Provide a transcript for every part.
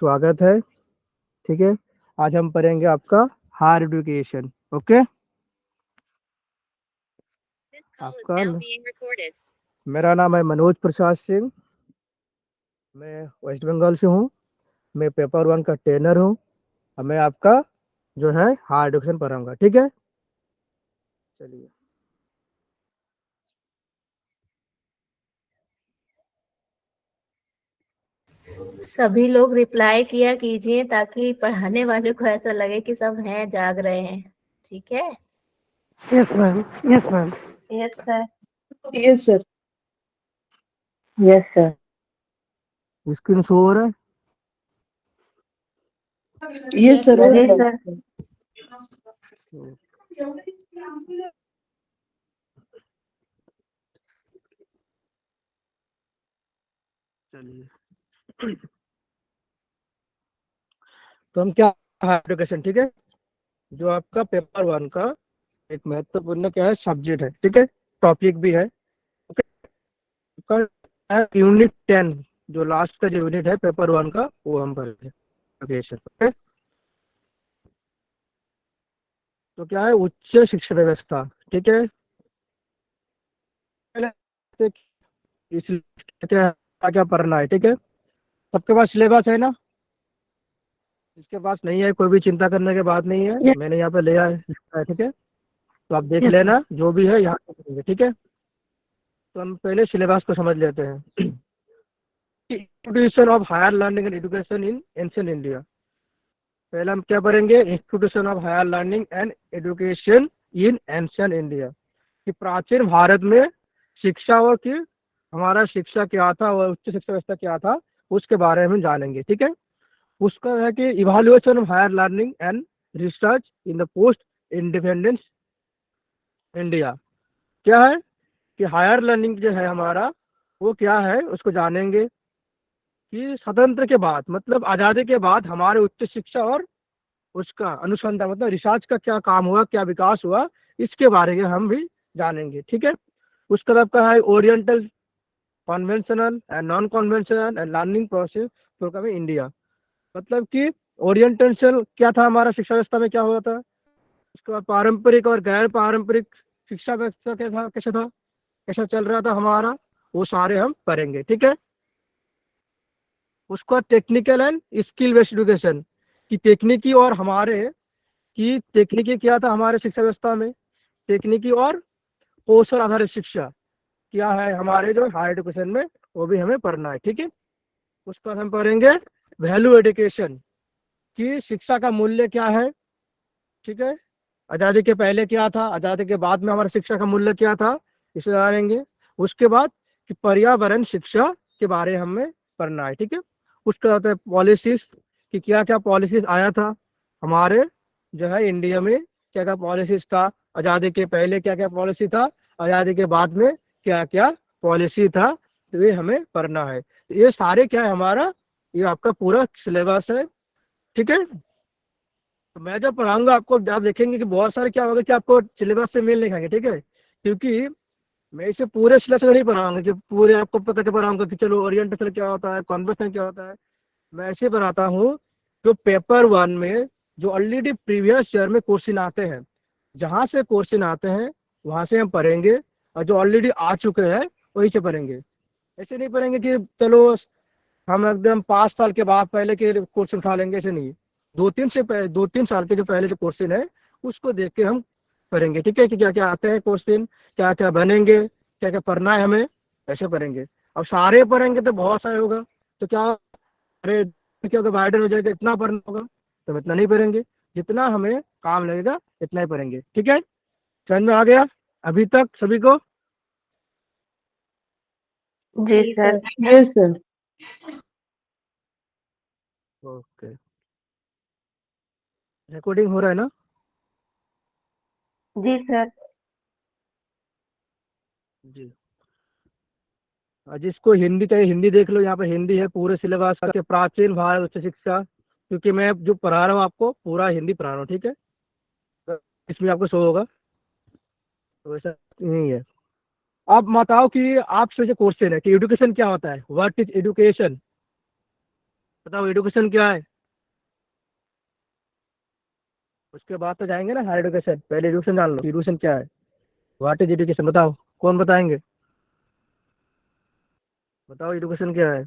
स्वागत है। ठीक है, आज हम पढ़ेंगे आपका हायर एजुकेशन। ओके, आपका मेरा नाम है मनोज प्रसाद सिंह। मैं वेस्ट बंगाल से हूँ। मैं पेपर वन का ट्रेनर हूँ और मैं आपका जो है हायर एजुकेशन पढ़ाऊंगा। ठीक है, चलिए। सभी लोग रिप्लाई किया कीजिए ताकि पढ़ाने वाले को ऐसा लगे कि सब हैं, जाग रहे हैं। ठीक है? Yes ma'am, yes ma'am, yes sir. Yes sir. Yes sir. Screen show हो रहा है? Yes sir. जी सर। चलिए, तो हम क्या हायर एजुकेशन, ठीक है, जो आपका पेपर वन का एक महत्वपूर्ण क्या है सब्जेक्ट है। ठीक है, टॉपिक भी है। यूनिट 10 जो लास्ट का जो यूनिट है पेपर वन का वो हम पढ़ेंगे। ओके, तो क्या है उच्च शिक्षा व्यवस्था। ठीक है, पहले इसलिए क्या क्या पढ़ना है। ठीक है, सबके पास सिलेबस है ना? जिसके पास नहीं है कोई भी चिंता करने की बात नहीं है, मैंने यहाँ पे लिया है। ठीक है, तो आप देख लेना जो भी है यहाँ पे करेंगे। ठीक है, तो हम पहले सिलेबस को समझ लेते हैं। Institution of higher learning and education in ancient India. पहले हम क्या पढ़ेंगे, institution of higher learning and education in ancient India, कि प्राचीन भारत में शिक्षा और की हमारा शिक्षा क्या था और उच्च शिक्षा व्यवस्था क्या था उसके बारे में जानेंगे। ठीक है, उसका है कि evaluation of higher learning and research in the post independence India. क्या है कि हायर लर्निंग जो है हमारा वो क्या है उसको जानेंगे कि स्वतंत्र के बाद मतलब आज़ादी के बाद हमारे उच्च शिक्षा और उसका अनुसंधान मतलब रिसर्च का क्या काम हुआ, क्या विकास हुआ, इसके बारे में हम भी जानेंगे। ठीक है, उसके बाद का है oriental conventional and non conventional and learning process program in India. मतलब कि ओरिएंटेशन क्या था हमारा शिक्षा व्यवस्था में क्या हुआ था, उसके बाद पारंपरिक और गैर पारंपरिक शिक्षा व्यवस्था क्या था, कैसा था, कैसा चल रहा था हमारा, वो सारे हम पढ़ेंगे। ठीक है, उसका technical and skill based education, की तकनीकी और हमारे की तकनीकी क्या था हमारे शिक्षा व्यवस्था में, तकनीकी और कौशल आधारित शिक्षा क्या है हमारे जो हायर एजुकेशन में, वो भी हमें पढ़ना है। ठीक है, उसका हम पढ़ेंगे वैल्यू एजुकेशन, की शिक्षा का मूल्य क्या है। ठीक है, आज़ादी के पहले क्या था, आज़ादी के बाद में हमारा शिक्षा का मूल्य क्या था, इसे जानेंगे। उसके बाद कि पर्यावरण शिक्षा के बारे में हमें पढ़ना है। ठीक है, उसका होता है पॉलिसीज, कि क्या क्या पॉलिसीज आया था हमारे जो है इंडिया में, क्या क्या पॉलिसीज था, आज़ादी के पहले क्या क्या पॉलिसी था, आज़ादी के बाद में क्या क्या पॉलिसी था, तो ये हमें पढ़ना है। तो ये सारे क्या है हमारा, ये आपका पूरा सिलेबस है। ठीक है, तो मैं जब पढ़ाऊंगा आपको आप देखेंगे कि बहुत सारे क्या होगा कि आपको सिलेबस से मेल नहीं खाएंगे। ठीक है, क्योंकि मैं इसे पूरे सिलेबस में नहीं पढ़ाऊंगा कि पूरे आपको पकड़ के पढ़ाऊंगा कि चलो ओरिएंटेशन क्या होता है, कॉन्वेंशन क्या होता है। मैं ऐसे पढ़ाता हूँ जो पेपर वन में जो ऑलरेडी प्रीवियस ईयर में क्वेश्चन आते हैं, जहाँ से क्वेश्चन आते हैं वहां से हम पढ़ेंगे, और जो ऑलरेडी आ चुके हैं वही से पढ़ेंगे। ऐसे नहीं पढ़ेंगे कि चलो हम एकदम 5 साल के बाद पहले के क्वेश्चन उठा लेंगे, ऐसे नहीं। 2-3 साल के जो पहले जो क्वेश्चन है उसको देख के हम करेंगे। ठीक है, कि क्या क्या आते हैं क्वेश्चन, क्या क्या बनेंगे, क्या क्या पढ़ना है हमें, ऐसे पढ़ेंगे। अब सारे पढ़ेंगे तो बहुत सारे होगा, तो क्या अरे क्या होगा, वाइडर हो जाएगा, इतना पढ़ना होगा तो इतना नहीं पढ़ेंगे, जितना हमें काम लगेगा इतना ही पढ़ेंगे। ठीक है, समझ में आ गया अभी तक सभी को? जी sir. Yes sir. Okay, recording हो रहा है ना? जी सर। जी, और जिसको हिंदी चाहिए हिंदी देख लो, यहाँ पे हिंदी है पूरे सिलेबस का, प्राचीन भारत उच्च शिक्षा, क्योंकि मैं जो पढ़ा रहा हूँ आपको पूरा हिंदी पढ़ा रहा हूँ। ठीक है, तो इसमें आपको शो होगा, तो वैसा नहीं है। आप बताओ कि आपसे जो क्वेश्चन है कि एजुकेशन क्या होता है, व्हाट इज एजुकेशन। बताओ एडुकेशन क्या है, उसके बाद तो जाएंगे ना हायर एडुकेशन। पहले एडुकेशन जान लो, एडुकेशन क्या है, व्हाट इज एडुकेशन, बताओ कौन बताएंगे, बताओ एडुकेशन क्या है।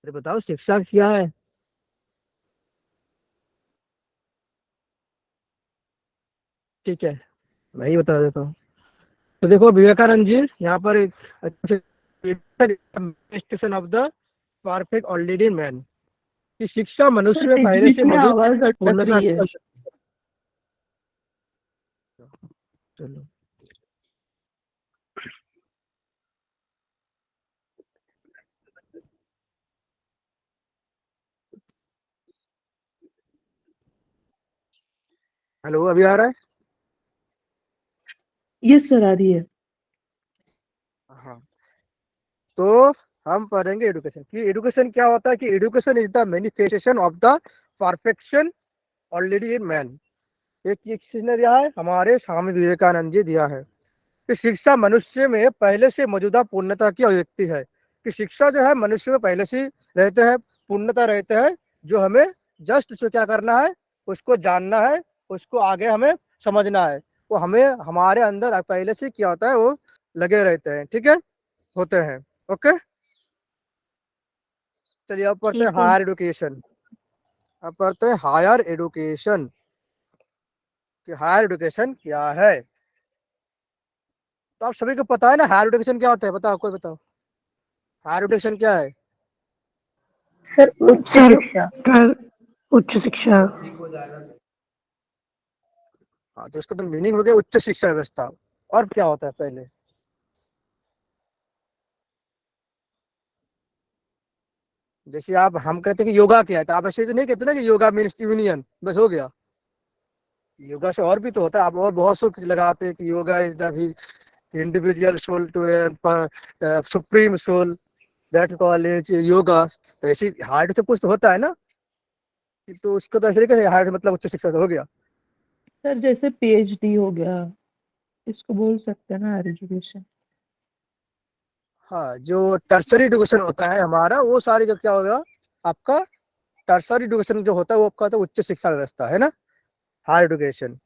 अरे बताओ शिक्षा क्या है। ठीक है, मैं ही बता देता हूँ। तो देखो विवेकानंद जी यहाँ पर एक अच्छे station of the perfect already man, कि शिक्षा मनुष्य सर में बीच पहले बीच से में मौजूद आवाज अटक पूर्णता। रही है। चलो, हेलो अभी आ रहा है। यस सर, आ रही है। हाँ, तो हम पढ़ेंगे एडुकेशन, कि एडुकेशन क्या होता है, कि education is the manifestation of the perfection already in man. एक किसने दिया है, हमारे स्वामी विवेकानंद जी दिया है, कि शिक्षा मनुष्य में पहले से मौजूदा पूर्णता की अभिव्यक्ति है। कि शिक्षा जो है मनुष्य में पहले से रहते हैं, पूर्णता रहते हैं, जो हमें जस्ट उसको क्या करना है, उसको जानना है, उसको आगे हमें समझना है। वो हमें हमारे अंदर पहले से क्या होता है, वो लगे रहते हैं, ठीक है, होते हैं। ओके, चलिए अब पढ़ते हैं ठीक है। Higher education. अब पढ़ते हैं हायर एडुकेशन, कि हायर एडुकेशन क्या है। तो आप सभी को पता है ना हायर एडुकेशन क्या होता है, बताओ कोई बताओ, हायर एडुकेशन क्या है। सर उच्च सर शिक्षा। उच्च शिक्षा। हाँ, तो इसका तो मीनिंग हो गया उच्च शिक्षा व्यवस्था। और क्या होता है पहले, जैसे आप हम कहते हैं कि योगा क्या है, तो आप ऐसे तो नहीं कहते ना कि योगा मीन्स यूनियन, बस हो गया। योगा से और भी तो होता है, आप और बहुत कुछ लगाते हैं कि yoga is the individual soul to supreme soul, that college yoga. तो ऐसी हार्ड से कुछ तो होता है ना, तो उसको तो ऐसे कैसे हार्ड मतलब उच्च शिक्षा तो हो गया। सर जैसे पीएचडी हो गया, इसको बोल सकते हैं ना हायर एजुकेशन। हाँ, जो टर्सरी एडुकेशन होता है हमारा, वो सारी जो क्या होगा आपका, टर्सरी एडुकेशन जो होता है वो आपका तो उच्च शिक्षा व्यवस्था है ना, higher education.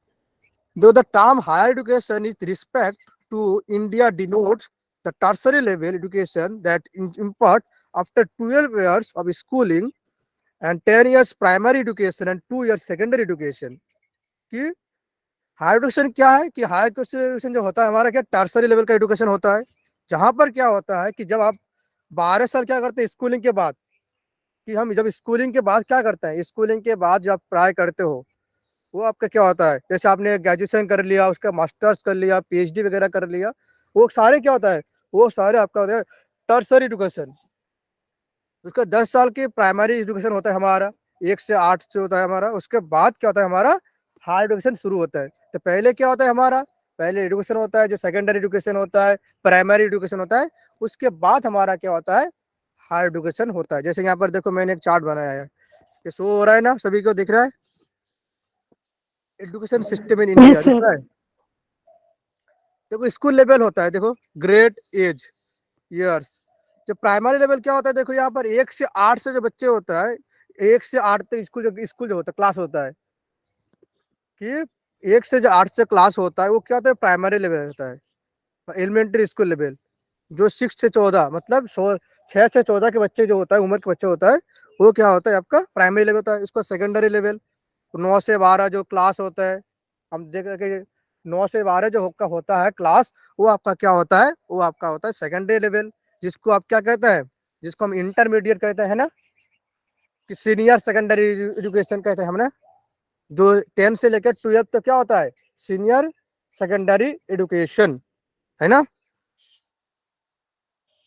Though the term higher education is respect to India denotes the tertiary level education that impart after 12 years of schooling and 10 years primary education and 2 years secondary education। कि हायर एजुकेशन क्या है, कि higher education जो होता है हमारा क्या tertiary level का एजुकेशन होता है, जहां पर क्या होता है कि जब आप 12 साल क्या करते हैं स्कूलिंग के बाद, कि हम जब स्कूलिंग के बाद क्या करते हैं, स्कूलिंग के बाद जब आप पढ़ाई करते हो, वो आपका क्या होता है, जैसे आपने ग्रेजुएशन कर लिया, उसका मास्टर्स कर लिया, पीएचडी वगैरह कर लिया, वो सारे क्या होता है, वो सारे आपका होता है टर्सरी एजुकेशन। उसका 10 साल की प्राइमरी एजुकेशन होता है हमारा, 1 से 8 से होता है हमारा। उसके बाद क्या होता है हमारा, हायर एजुकेशन शुरू होता है। तो पहले क्या होता है हमारा, पहले एजुकेशन होता है जो सेकेंडरी एजुकेशन होता है, प्राइमरी एजुकेशन होता है, उसके बाद हमारा क्या होता है, हायर एजुकेशन होता है। जैसे यहाँ पर देखो मैंने एक चार्ट बनाया है, ये शो हो रहा है ना, सभी को दिख रहा है, education system in India yes दिख सर। रहा है। देखो स्कूल लेवल होता है, देखो ग्रेड एज ईयर्स। जो प्राइमरी लेवल क्या होता है, देखो यहाँ पर 1 से 8 से जो बच्चे होता है, 1 से 8 तक स्कूल जो होता है क्लास होता है, कि 1 से जो 8 से क्लास होता है वो क्या होता है, प्राइमरी लेवल होता है। एलिमेंट्री स्कूल लेवल जो 6 से 14 मतलब 6 से 14 के बच्चे जो होता है, उम्र के बच्चे होता है, वो क्या होता है आपका प्राइमरी लेवल होता है। उसका सेकेंडरी लेवल 9 से 12 जो क्लास होता है, हम देख रहे कि 9 से 12 जो होता है क्लास, वो आपका क्या होता है, वो आपका होता है सेकेंडरी लेवल, जिसको आप क्या कहते हैं, जिसको हम इंटरमीडिएट कहते हैं ना, कि सीनियर सेकेंडरी एजुकेशन कहते हैं हम ना। जो 10 से लेकर 12 तक क्या होता है, सीनियर सेकेंडरी एजुकेशन, है ना।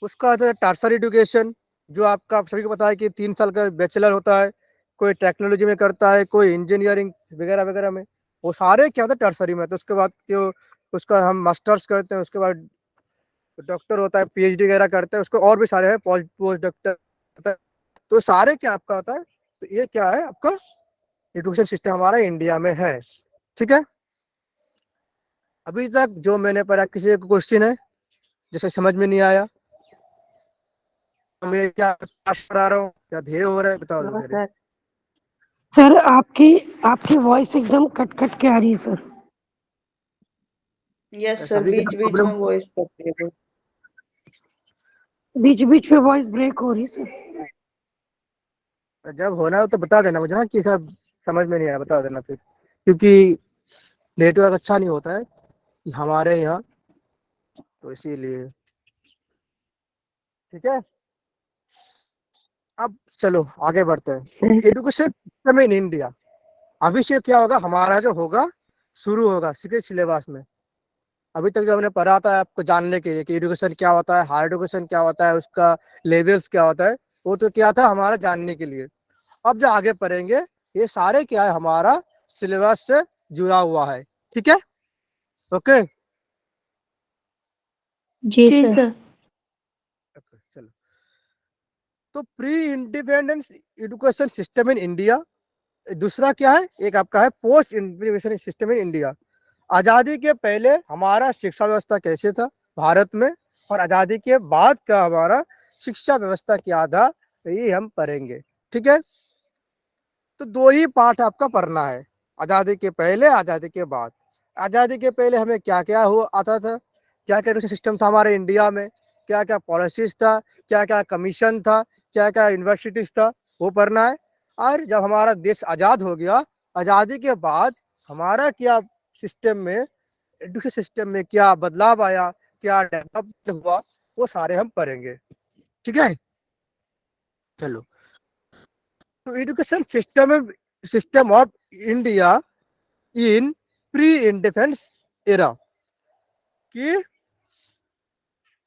उसका आता है टर्सरी एजुकेशन, जो आपका आप सभी को पता है कि 3 साल का बैचलर होता है, कोई टेक्नोलॉजी में करता है, कोई इंजीनियरिंग वगैरह वगैरह में, वो सारे क्या होता है टर्सरी में। तो उसके बाद जो उसका हम मास्टर्स करते हैं, उसके बाद डॉक्टर होता है, पीएचडी वगैरह करते हैं, उसको और भी सारे हैं पोस्ट डॉक्टर। तो सारे क्या आपका होता है, तो ये क्या है आपका एजुकेशन सिस्टम हमारा इंडिया में है, ठीक है। अभी तक जो मैंने पढ़ा, किसी को क्वेश्चन है जैसे समझ में नहीं आया, मैं क्या पास करा रहा हूँ, क्या धीरे हो रहा है, बताओ हाँ मेरे। सर। सर आपकी आपकी वॉइस एकदम कट कट के आ रही है सर। यस सर, सभी के बीच साथ बीच में प्रॉब्लम, वॉइस कटती है। बीच बीच में वॉइस ब्रेक हो रही है सर। जब होना हो तो बता देना मुझे ना कि सब समझ में नहीं आया, बता देना फिर, क्योंकि नेटवर्क अच्छा नहीं होता है हमारे यहाँ, तो इसीलिए। ठीक है, अब चलो आगे बढ़ते हैं। एजुकेशन सिस्टम इन इंडिया, अभी से क्या होगा हमारा जो होगा शुरू होगा सिक्स सिलेबस में। अभी तक जो हमने पढ़ा था आपको जानने के लिए कि एजुकेशन क्या होता है, हायर एजुकेशन क्या होता है, उसका लेवल्स क्या होता है, वो तो क्या था हमारा जानने के लिए। अब जो आगे पढ़ेंगे ये सारे क्या है हमारा सिलेबस से जुड़ा हुआ है। ठीक है, ओके। जी सर। चलो, तो pre independence education system in India, दूसरा क्या है, एक आपका है post independence system in India. आज़ादी के पहले हमारा शिक्षा व्यवस्था कैसे था भारत में, और आज़ादी के बाद का हमारा शिक्षा व्यवस्था क्या था, ये हम पढ़ेंगे। ठीक है, तो दो ही पार्ट आपका पढ़ना है, आज़ादी के पहले, आज़ादी के बाद। आज़ादी के पहले हमें क्या क्या हुआ आता था, क्या क्या सिस्टम था हमारे इंडिया में, क्या क्या पॉलिसीज था, क्या क्या कमीशन था, क्या क्या यूनिवर्सिटीज था, वो पढ़ना है। और जब हमारा देश आज़ाद हो गया, आज़ादी के बाद हमारा क्या सिस्टम में, एजुकेशन सिस्टम में क्या बदलाव आया, क्या डेवलपमेंट हुआ, वो सारे हम पढ़ेंगे। ठीक है, चलो, तो education system of India in pre independence era, कि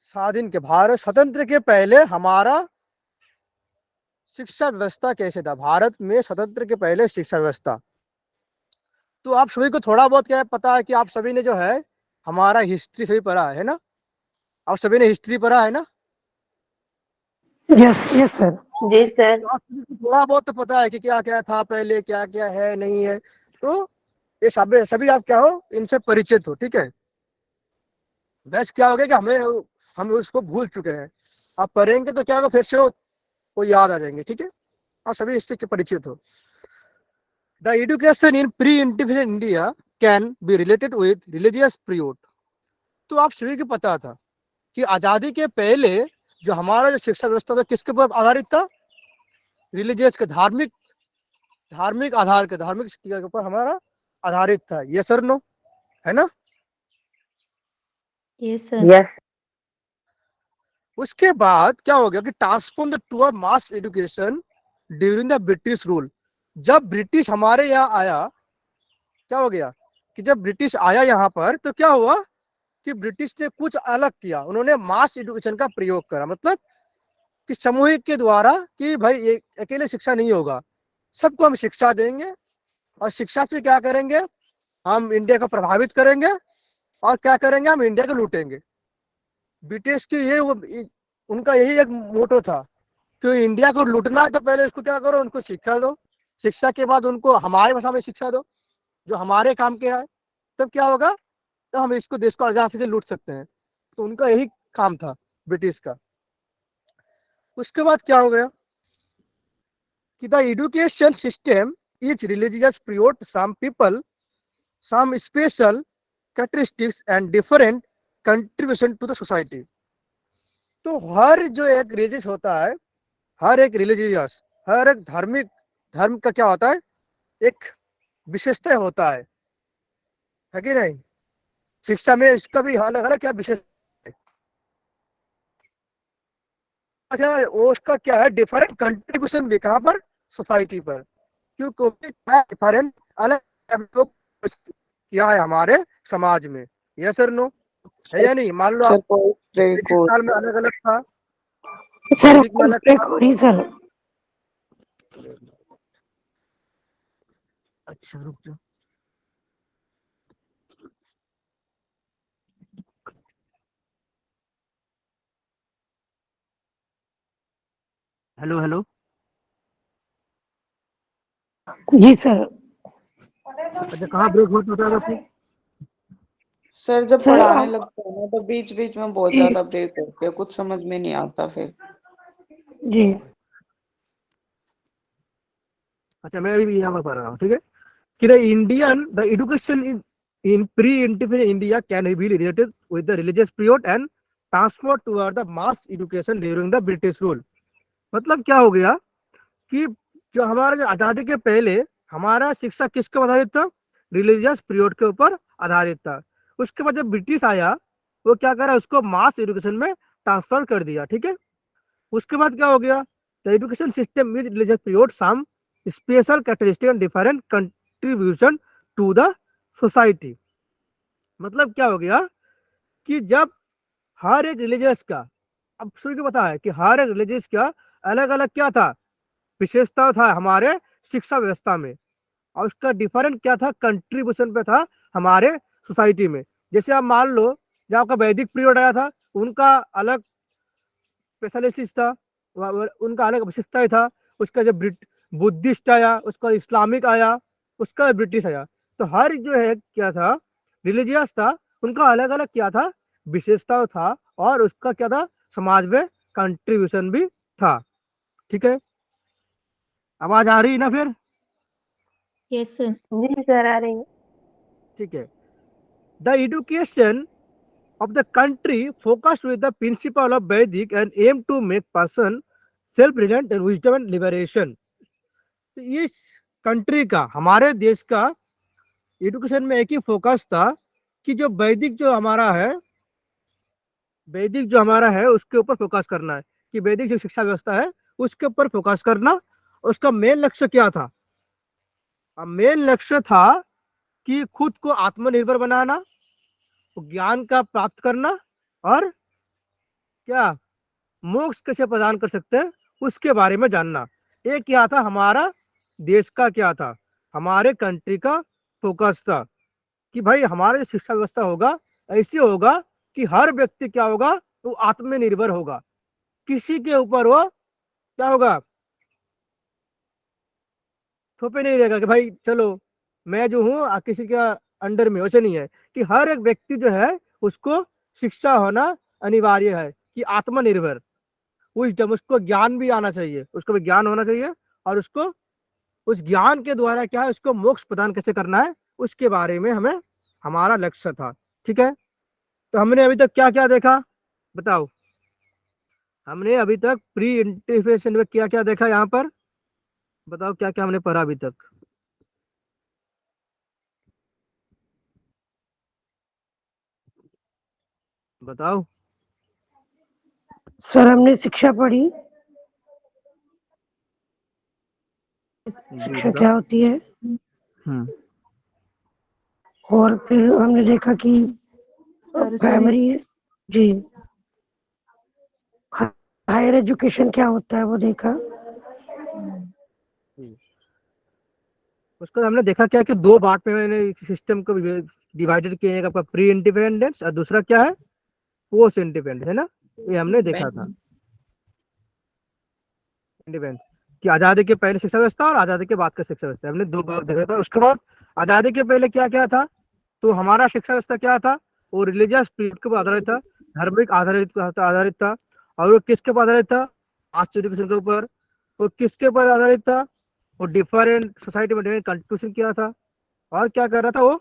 स्वाधीन के भारत स्वतंत्र के पहले हमारा शिक्षा व्यवस्था कैसे था, भारत में स्वतंत्र के पहले शिक्षा व्यवस्था। तो आप सभी को थोड़ा बहुत क्या है पता है कि आप सभी ने जो है हमारा हिस्ट्री सभी पढ़ा है ना, आप सभी ने हिस्ट्री पढ़ा है ना। Yes yes sir. जी सर। तो आप सभी को थोड़ा बहुत तो पता है कि क्या क्या था पहले, क्या क्या है नहीं है, तो ये सभी सभी आप क्या हो, इनसे परिचित हो। ठीक है, बस क्या हो गया कि हम उसको भूल चुके हैं, आप पढ़ेंगे तो क्या होगा फिर से वो याद आ जाएंगे। ठीक है, आप सभी इससे के परिचित हो। The education in pre independent India can be related with religious period. तो आप सभी को पता था कि आज़ादी के पहले जो हमारा जो शिक्षा व्यवस्था था किसके ऊपर आधारित था, रिलीजियस के, धार्मिक धार्मिक आधार के, धार्मिक के ऊपर हमारा आधारित था। ये सर नो है ना। Yes sir. यस। उसके बाद क्या हो गया कि transform the to mass education during the British rule. जब ब्रिटिश हमारे यहाँ आया, क्या हो गया कि जब ब्रिटिश आया यहाँ पर तो क्या हुआ कि ब्रिटिश ने कुछ अलग किया, उन्होंने मास एजुकेशन का प्रयोग करा, मतलब कि सामूहिक के द्वारा कि भाई ये अकेले शिक्षा नहीं होगा, सबको हम शिक्षा देंगे, और शिक्षा से क्या करेंगे, हम इंडिया को प्रभावित करेंगे, और क्या करेंगे, हम इंडिया को लूटेंगे। ब्रिटिश की ये उनका यही एक मोटो था कि इंडिया को लूटना है तो पहले इसको क्या करो, उनको शिक्षा दो, शिक्षा के बाद उनको हमारे भाषा में शिक्षा दो जो हमारे काम के है, तब क्या होगा, तो हम इसको देश को आजादी से लूट सकते हैं। तो उनका यही काम था ब्रिटिश का। उसके बाद क्या हो गया कि the education system is religious private some people some special characteristics and different contribution to the society. तो हर जो एक रिलीजियस होता है, हर एक रिलीजियस, हर एक धार्मिक धर्म का क्या होता है, एक विशेषता होता है कि नहीं। शिक्षा में इसका भी अलग अलग क्या विशेष क्या है, वो उसका क्या है डिफरेंट कंट्रीब्यूशन भी कहाँ पर, सोसाइटी पर, क्योंकि डिफरेंट अलग लोग किया है हमारे समाज में। यस सर नो है या नहीं। मान लो सर आप वॉइस ब्रेक ब्रिटिश हो काल में अलग अलग था, सर वैदिक में वॉइस अलग ब्रेक था। हो रही है सर। अच्छा रुक जाओ, हेलो हेलो। जी सर। अच्छा कहाँ ब्रेक होता था फिर। सर जब सर पढ़ाने आप लगते हैं ना तो बीच बीच में बहुत जी ज्यादा ब्रेक होते हैं, कुछ समझ में नहीं आता फिर। जी अच्छा मैं अभी यहाँ पर पढ़ रहा हूँ, ठीक है, कि the education in pre-independent India can be related with the religious period and transferred toward the mass education during the British rule। मतलब क्या हो गया कि जो हमारा जो आजादी के पहले हमारा शिक्षा किस पर आधारित था, रिलीजियस पीरियड के ऊपर आधारित था। उसके बाद जब ब्रिटिश आया वो क्या करा, उसको मास एजुकेशन में ट्रांसफर कर दिया, ठीक है। उसके बाद क्या हो गया, the education system with religious period some special characteristic and different contribution to the society. मतलब क्या हो गया कि जब हर एक रिलीजियस का, अब शुरू को पता है कि हर एक रिलीजियस का अलग अलग क्या था, विशेषता था हमारे शिक्षा व्यवस्था में, और उसका डिफरेंट क्या था, कंट्रीब्यूशन पे था हमारे सोसाइटी में। जैसे आप मान लो जब आपका वैदिक पीरियड आया था, उनका अलग स्पेशलिस्ट था, उनका अलग विशेषता था। उसका जब बुद्धिस्ट आया, उसका इस्लामिक आया, उसका ब्रिटिश आया, तो हर जो है क्या था, रिलीजियस था, उनका अलग अलग क्या था, विशेषता था, और उसका क्या था, समाज में कंट्रीब्यूशन भी था। ठीक है, आवाज आ रही ना फिर? यस सर। जी सर आ रही है। ठीक है, the education of the country focused with the principle of Vedic and aim to make person self-reliant and wisdom and liberation। तो इस कंट्री का, हमारे देश का एजुकेशन में एक ही फोकस था कि जो वैदिक जो हमारा है उसके ऊपर फोकस करना है, कि वैदिक जो शिक्षा व्यवस्था है उसके ऊपर फोकस करना। उसका मेन लक्ष्य क्या था? मेन लक्ष्य था कि खुद को आत्मनिर्भर बनाना, ज्ञान का प्राप्त करना, और क्या मोक्ष कैसे प्रदान कर सकते हैं उसके बारे में जानना। ये क्या था, हमारा देश का क्या था, हमारे कंट्री का फोकस था कि भाई हमारा जो शिक्षा व्यवस्था होगा ऐसे होगा कि हर व्यक्ति क्या होगा, वो आत्मनिर्भर होगा, किसी के ऊपर वो क्या होगा, थोपे नहीं रहेगा कि भाई चलो मैं जो हूँ किसी का अंडर में, वैसे नहीं है कि हर एक व्यक्ति जो है उसको शिक्षा होना अनिवार्य है, कि आत्मनिर्भर, विजडम, उसको ज्ञान भी आना चाहिए, उसको भी ज्ञान होना चाहिए, और उसको उस ज्ञान के द्वारा क्या है, उसको मोक्ष प्रदान कैसे करना है उसके बारे में हमें, हमारा लक्ष्य था। ठीक है, तो हमने अभी तक क्या क्या देखा बताओ? हमने अभी तक प्री इंटीग्रेशन में क्या क्या देखा, यहाँ पर बताओ क्या क्या हमने पढ़ा अभी तक? बताओ। सर हमने शिक्षा पढ़ी, जी शिक्षा बताओ। क्या होती है, हम्म। और फिर हमने देखा कि सॉरी सॉरी। प्राइमरी जी हायर एजुकेशन क्या होता है वो देखा। उसको हमने देखा क्या कि दो पार्ट में मैंने सिस्टम को डिवाइडेड किया है, आपका प्री इंडिपेंडेंस और दूसरा क्या है, पोस्ट इंडिपेंडेंस, है ना, ये हमने देखा था। इंडिपेंडेंस कि आजादी के पहले शिक्षा व्यवस्था और आजादी के बाद का शिक्षा व्यवस्था, हमने दो भाग देखा था। उसके बाद आजादी के पहले क्या क्या था, तो हमारा शिक्षा व्यवस्था क्या था, वो रिलीजियस पीरियड के ऊपर आधारित था, धार्मिक आधारित था। और वो किसके ऊपर आधारित था, कास्ट एजुकेशन के ऊपर। वो किसके ऊपर आधारित था, वो डिफरेंट सोसाइटी में डिफरेंट कंट्रीब्यूशन किया था। और क्या कर रहा था वो,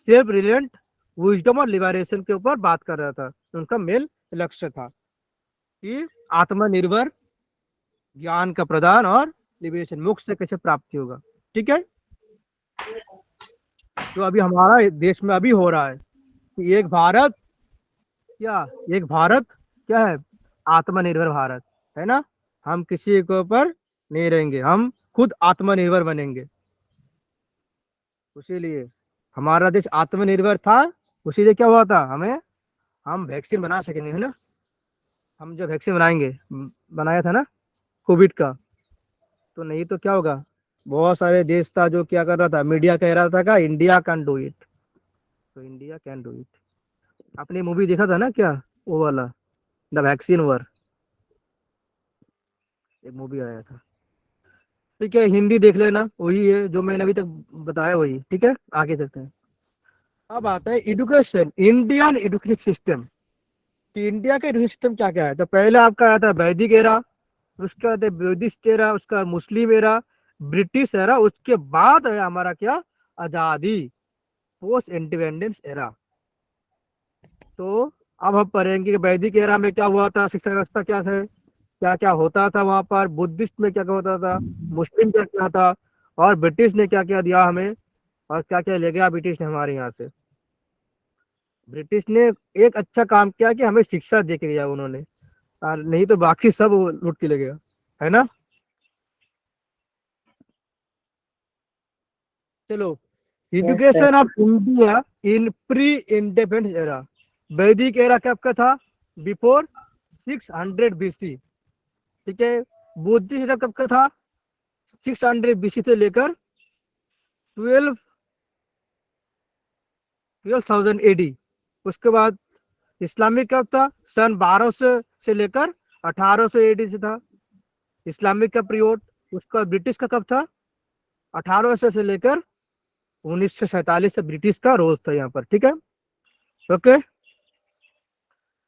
सेल्फ रिलियंट, विजडम और लिबरेशन के ऊपर बात कर रहा था। उनका मेन लक्ष्य था कि आत्मनिर्भर, ज्ञान का प्रदान और लिबरेशन, मोक्ष से कैसे प्राप्ति होगा। ठीक है, तो अभी हमारा देश में अभी हो रहा है कि एक भारत, क्या एक भारत क्या है, आत्मनिर्भर भारत, है ना। हम किसी के ऊपर नहीं रहेंगे, हम खुद आत्मनिर्भर बनेंगे। उसीलिए हमारा देश आत्मनिर्भर था, उसीलिए क्या हुआ था, हमें, हम वैक्सीन बना सकेंगे, है ना। हम जो वैक्सीन बनाएंगे, बनाया था ना कोविड का, तो नहीं तो क्या होगा, बहुत सारे देश था जो क्या कर रहा था, मीडिया कह रहा था का इंडिया कैन डू इट, तो इंडिया कैन डू इट। आपने मूवी देखा था ना क्या, वो वाला द वैक्सीन वॉर, एक मूवी आया था। ठीक है, हिंदी देख लेना, वही है जो मैंने अभी तक बताया वही। ठीक है, आगे चलते हैं। अब आता है एजुकेशन, इंडियन एजुकेशन सिस्टम। कि इंडिया का एजुकेशन सिस्टम क्या क्या है। तो पहले आपका आया था वैदिक एरा, उसके बाद बुद्धिस्ट एरा, उसका मुस्लिम एरा, ब्रिटिश एरा, उसके बाद है हमारा क्या, आजादी, पोस्ट इंडिपेंडेंस एरा। तो अब हम पढ़ेंगे कि वैदिक एरा में क्या हुआ था, शिक्षा व्यवस्था क्या क्या होता था वहां पर, बुद्धिस्ट में क्या क्या होता था, मुस्लिम क्या क्या था, और ब्रिटिश ने क्या क्या दिया हमें, और क्या क्या ले गया ब्रिटिश ने हमारे यहाँ से। ब्रिटिश ने एक अच्छा काम किया कि हमें शिक्षा दे के गया उन्होंने, और नहीं तो बाकी सब वो लूट के ले गया, है ना। चलो, yes sir. Education of India in pre independence era. वैदिक एरा कब का था, बिफोर 600 बीसी, ठीक है। बुद्धिस्ट एरा कब का था, 600 बीसी से लेकर 12 12,000 एडी। उसके बाद इस्लामिक कब था, सन 1200 से लेकर 1800 एडी से था इस्लामिक का पीरियड। उसका ब्रिटिश का कब था, 1800 से लेकर 1947 से ब्रिटिश का रोज था यहाँ पर, ठीक है। ओके,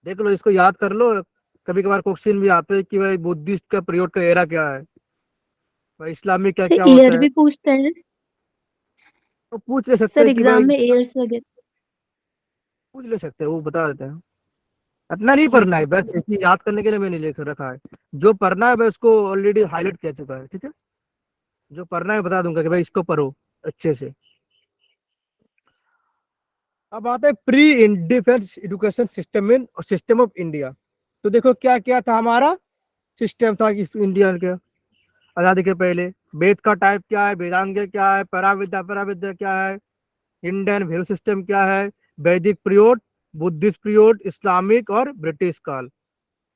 देख लो, इसको याद कर लो। कभी कभार क्वेश्चन भी आते हैं कि भाई बुद्धिस्ट का पीरियड का एरा क्या है, भाई इस्लामिक क्या सर क्या ईयर होता है, भी पूछते हैं तो पूछ ले सकते सर हैं कि भाई, एग्जाम में, ईयर्स वगैरह। पूछ ले सकते हैं, वो बता देते हैं। इतना नहीं जी पढ़ना है, सर। बस ऐसे ही याद करने के लिए मैंने लिख रखा है। जो पढ़ना है मैं उसको ऑलरेडी हाईलाइट कर चुका है, ठीक है। जो पढ़ना है बता दूंगा कि भाई इसको पढ़ो अच्छे से। अब आता है pre independence education system in system of India. तो देखो क्या क्या था हमारा सिस्टम था इस इंडिया के आजादी के पहले। वेद का टाइप क्या है, वेदांग क्या है, पराविद्या क्या है, इंडियन वैल्यू सिस्टम क्या है, वैदिक पीरियड, बुद्धिस्ट पीरियड, इस्लामिक और ब्रिटिश काल,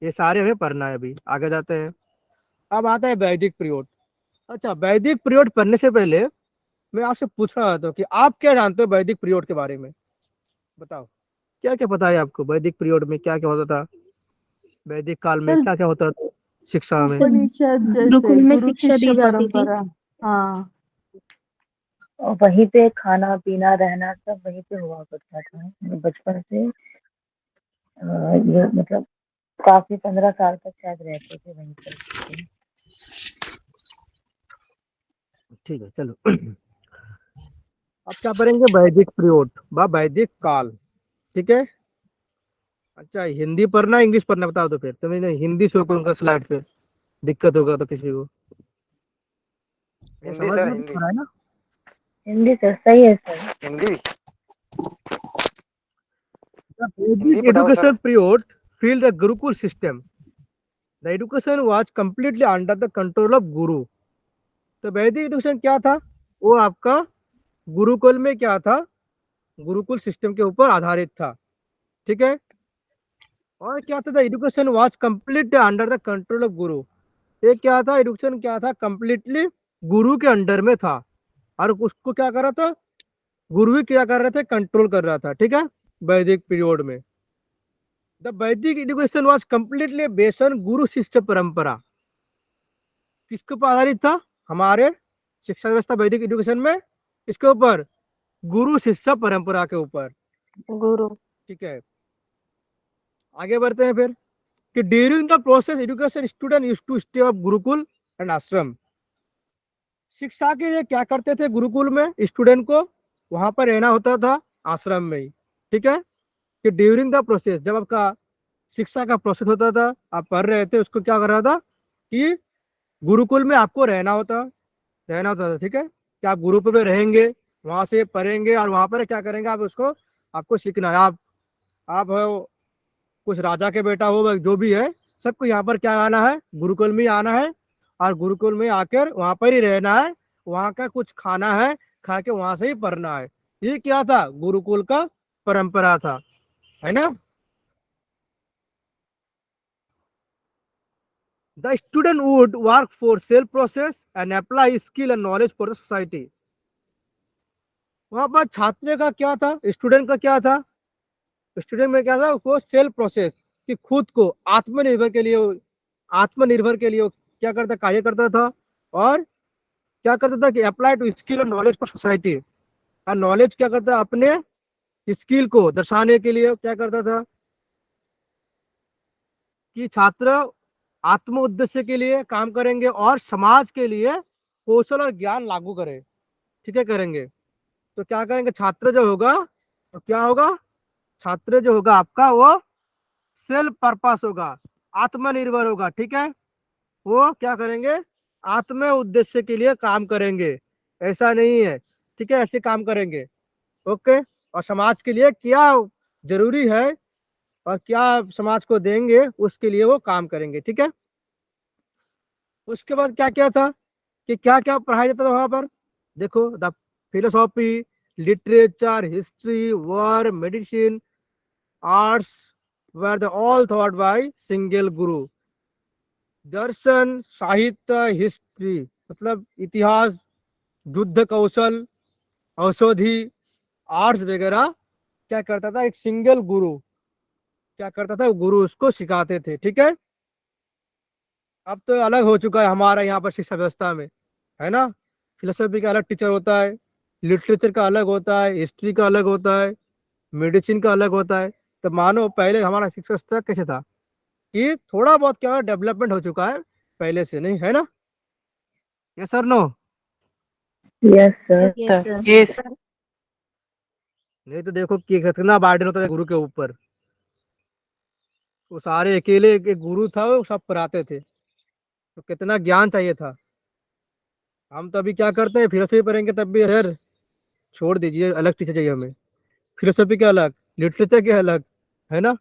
ये सारे हमें पढ़ना है। अभी आगे जाते हैं। अब आता है वैदिक पीरियड। अच्छा, वैदिक पीरियड पढ़ने से पहले मैं आपसे पूछ रहा था कि आप क्या जानते हो वैदिक पीरियड के बारे में, बताओ। क्या क्या पता है आपको वैदिक पीरियड में क्या क्या होता था, वैदिक काल में सर क्या क्या होता था शिक्षा में। सर उपनिषद जैसे गुरुकुल में गुरु शिक्षा शिष्य दी जाती थी। परंपरा। हाँ। और वहीं पे खाना पीना रहना सब वहीं पे हुआ करता था। मैं बचपन से ये मतलब काफी 15 साल तक शायद रहते थे वहीं पर। ठीक है, चलो। अब क्या पढ़ेंगे, वैदिक पीरियड व वैदिक काल, ठीक है। अच्छा, हिंदी पढ़ना इंग्लिश पढ़ना बताओ तो फिर, तुम्हें हिंदी शो करूंगा स्लाइड पे, दिक्कत होगा तो किसी को। ये हिंदी समझ सर, में हिंदी आ रहा है ना। हिंदी सर, सही है sir. Hindi The Hindi Vedic पढ़ाओ sir. education period filled the Gurukul system. The education was completely under the control of Guru. तो वैदिक एजुकेशन क्या था, वो आपका गुरुकुल में क्या था, गुरुकुल सिस्टम के ऊपर आधारित था, ठीक है। और क्या था, education was completely under the control of गुरु। ये क्या था, एजुकेशन क्या था, कंप्लीटली गुरु के अंडर में था, और उसको क्या कर रहा था, गुरु ही क्या कर रहे थे, कंट्रोल कर रहा था, ठीक है, वैदिक पीरियड में। द वैदिक education was completely based on गुरु शिष्य परंपरा। किसके ऊपर आधारित था, हमारे शिक्षा व्यवस्था वैदिक एजुकेशन में इसके ऊपर, गुरु शिष्य परंपरा के ऊपर, गुरु। ठीक है। आगे बढ़ते हैं फिर कि during the process education student used to stay of gurukul and ashram. शिक्षा के लिए क्या करते थे, गुरुकुल में स्टूडेंट को वहां पर रहना होता था, आश्रम में ही, ठीक है। कि ड्यूरिंग द प्रोसेस, जब आपका शिक्षा का प्रोसेस होता था, आप पढ़ रहे थे, उसको क्या कर रहा था कि गुरुकुल में आपको रहना होता था, ठीक है। कि आप गुरुकुल में रहेंगे, वहां से पढ़ेंगे, और वहां पर क्या करेंगे, आप उसको आपको सीखना है। आप हो कुछ राजा के बेटा हो, जो भी है, सबको यहाँ पर क्या आना है, गुरुकुल में ही आना है, और गुरुकुल में आकर वहां पर ही रहना है, वहां का कुछ खाना है, खा के वहां से ही पढ़ना है। ये क्या था, गुरुकुल का परंपरा था, है ना। The student would work for self process and apply skill and knowledge for the society. वहां पर छात्र का क्या था, स्टूडेंट का क्या था, स्टूडेंट में क्या था, उसको सेल्फ प्रोसेस, कि खुद को आत्मनिर्भर के लिए वो क्या करता, कार्य करता था, और क्या करता था कि अप्लाई टू स्किल और नॉलेज फॉर सोसाइटी। और नॉलेज क्या करता है, अपने स्किल को दर्शाने के लिए क्या करता था कि छात्र आत्म उद्देश्य के लिए काम करेंगे और समाज के लिए कौशल और ज्ञान लागू करें, ठीक है, करेंगे। तो क्या करेंगे छात्र जो होगा, तो क्या होगा, छात्र जो होगा आपका वो सेल्फ पर्पस होगा, आत्मनिर्भर होगा, ठीक है। वो क्या करेंगे, आत्म उद्देश्य के लिए काम करेंगे, ऐसा नहीं है, ठीक है, ऐसे काम करेंगे, ओके। और समाज के लिए क्या जरूरी है और क्या समाज को देंगे उसके लिए वो काम करेंगे, ठीक है। उसके बाद क्या क्या था कि क्या क्या पढ़ाया जाता था वहां पर, देखो, the philosophy, literature, history, war, medicine, arts were the all thought by single गुरु। दर्शन, साहित्य, हिस्ट्री मतलब इतिहास, युद्ध कौशल, औषधि, आर्ट्स वगैरह क्या करता था, एक सिंगल गुरु क्या करता था, गुरु उसको सिखाते थे, ठीक है। अब तो अलग हो चुका है हमारा यहाँ पर शिक्षा व्यवस्था में, है ना। फिलोसफी का अलग टीचर होता है, लिटरेचर का अलग होता है, हिस्ट्री का अलग होता है, मेडिसिन का अलग होता है। तो मानो पहले हमारा शिक्षा व्यवस्था कैसे था कि थोड़ा बहुत क्या डेवलपमेंट हो चुका है पहले से, नहीं है ना। Yes sir, no. Yes sir. Yes sir. Yes. नहीं तो देखो कि कितना बार्डन होता है गुरु के ऊपर। वो सारे अकेले एक गुरु था, वो सब पढ़ाते थे, तो कितना ज्ञान चाहिए था। हम तो अभी क्या करते हैं, फिलोसफी पढ़ेंगे तब भी सर छोड़ दीजिए, अलग टीचर चाहिए हमें, फिलोसफी के अलग, लिटरेचर के अलग, है ना।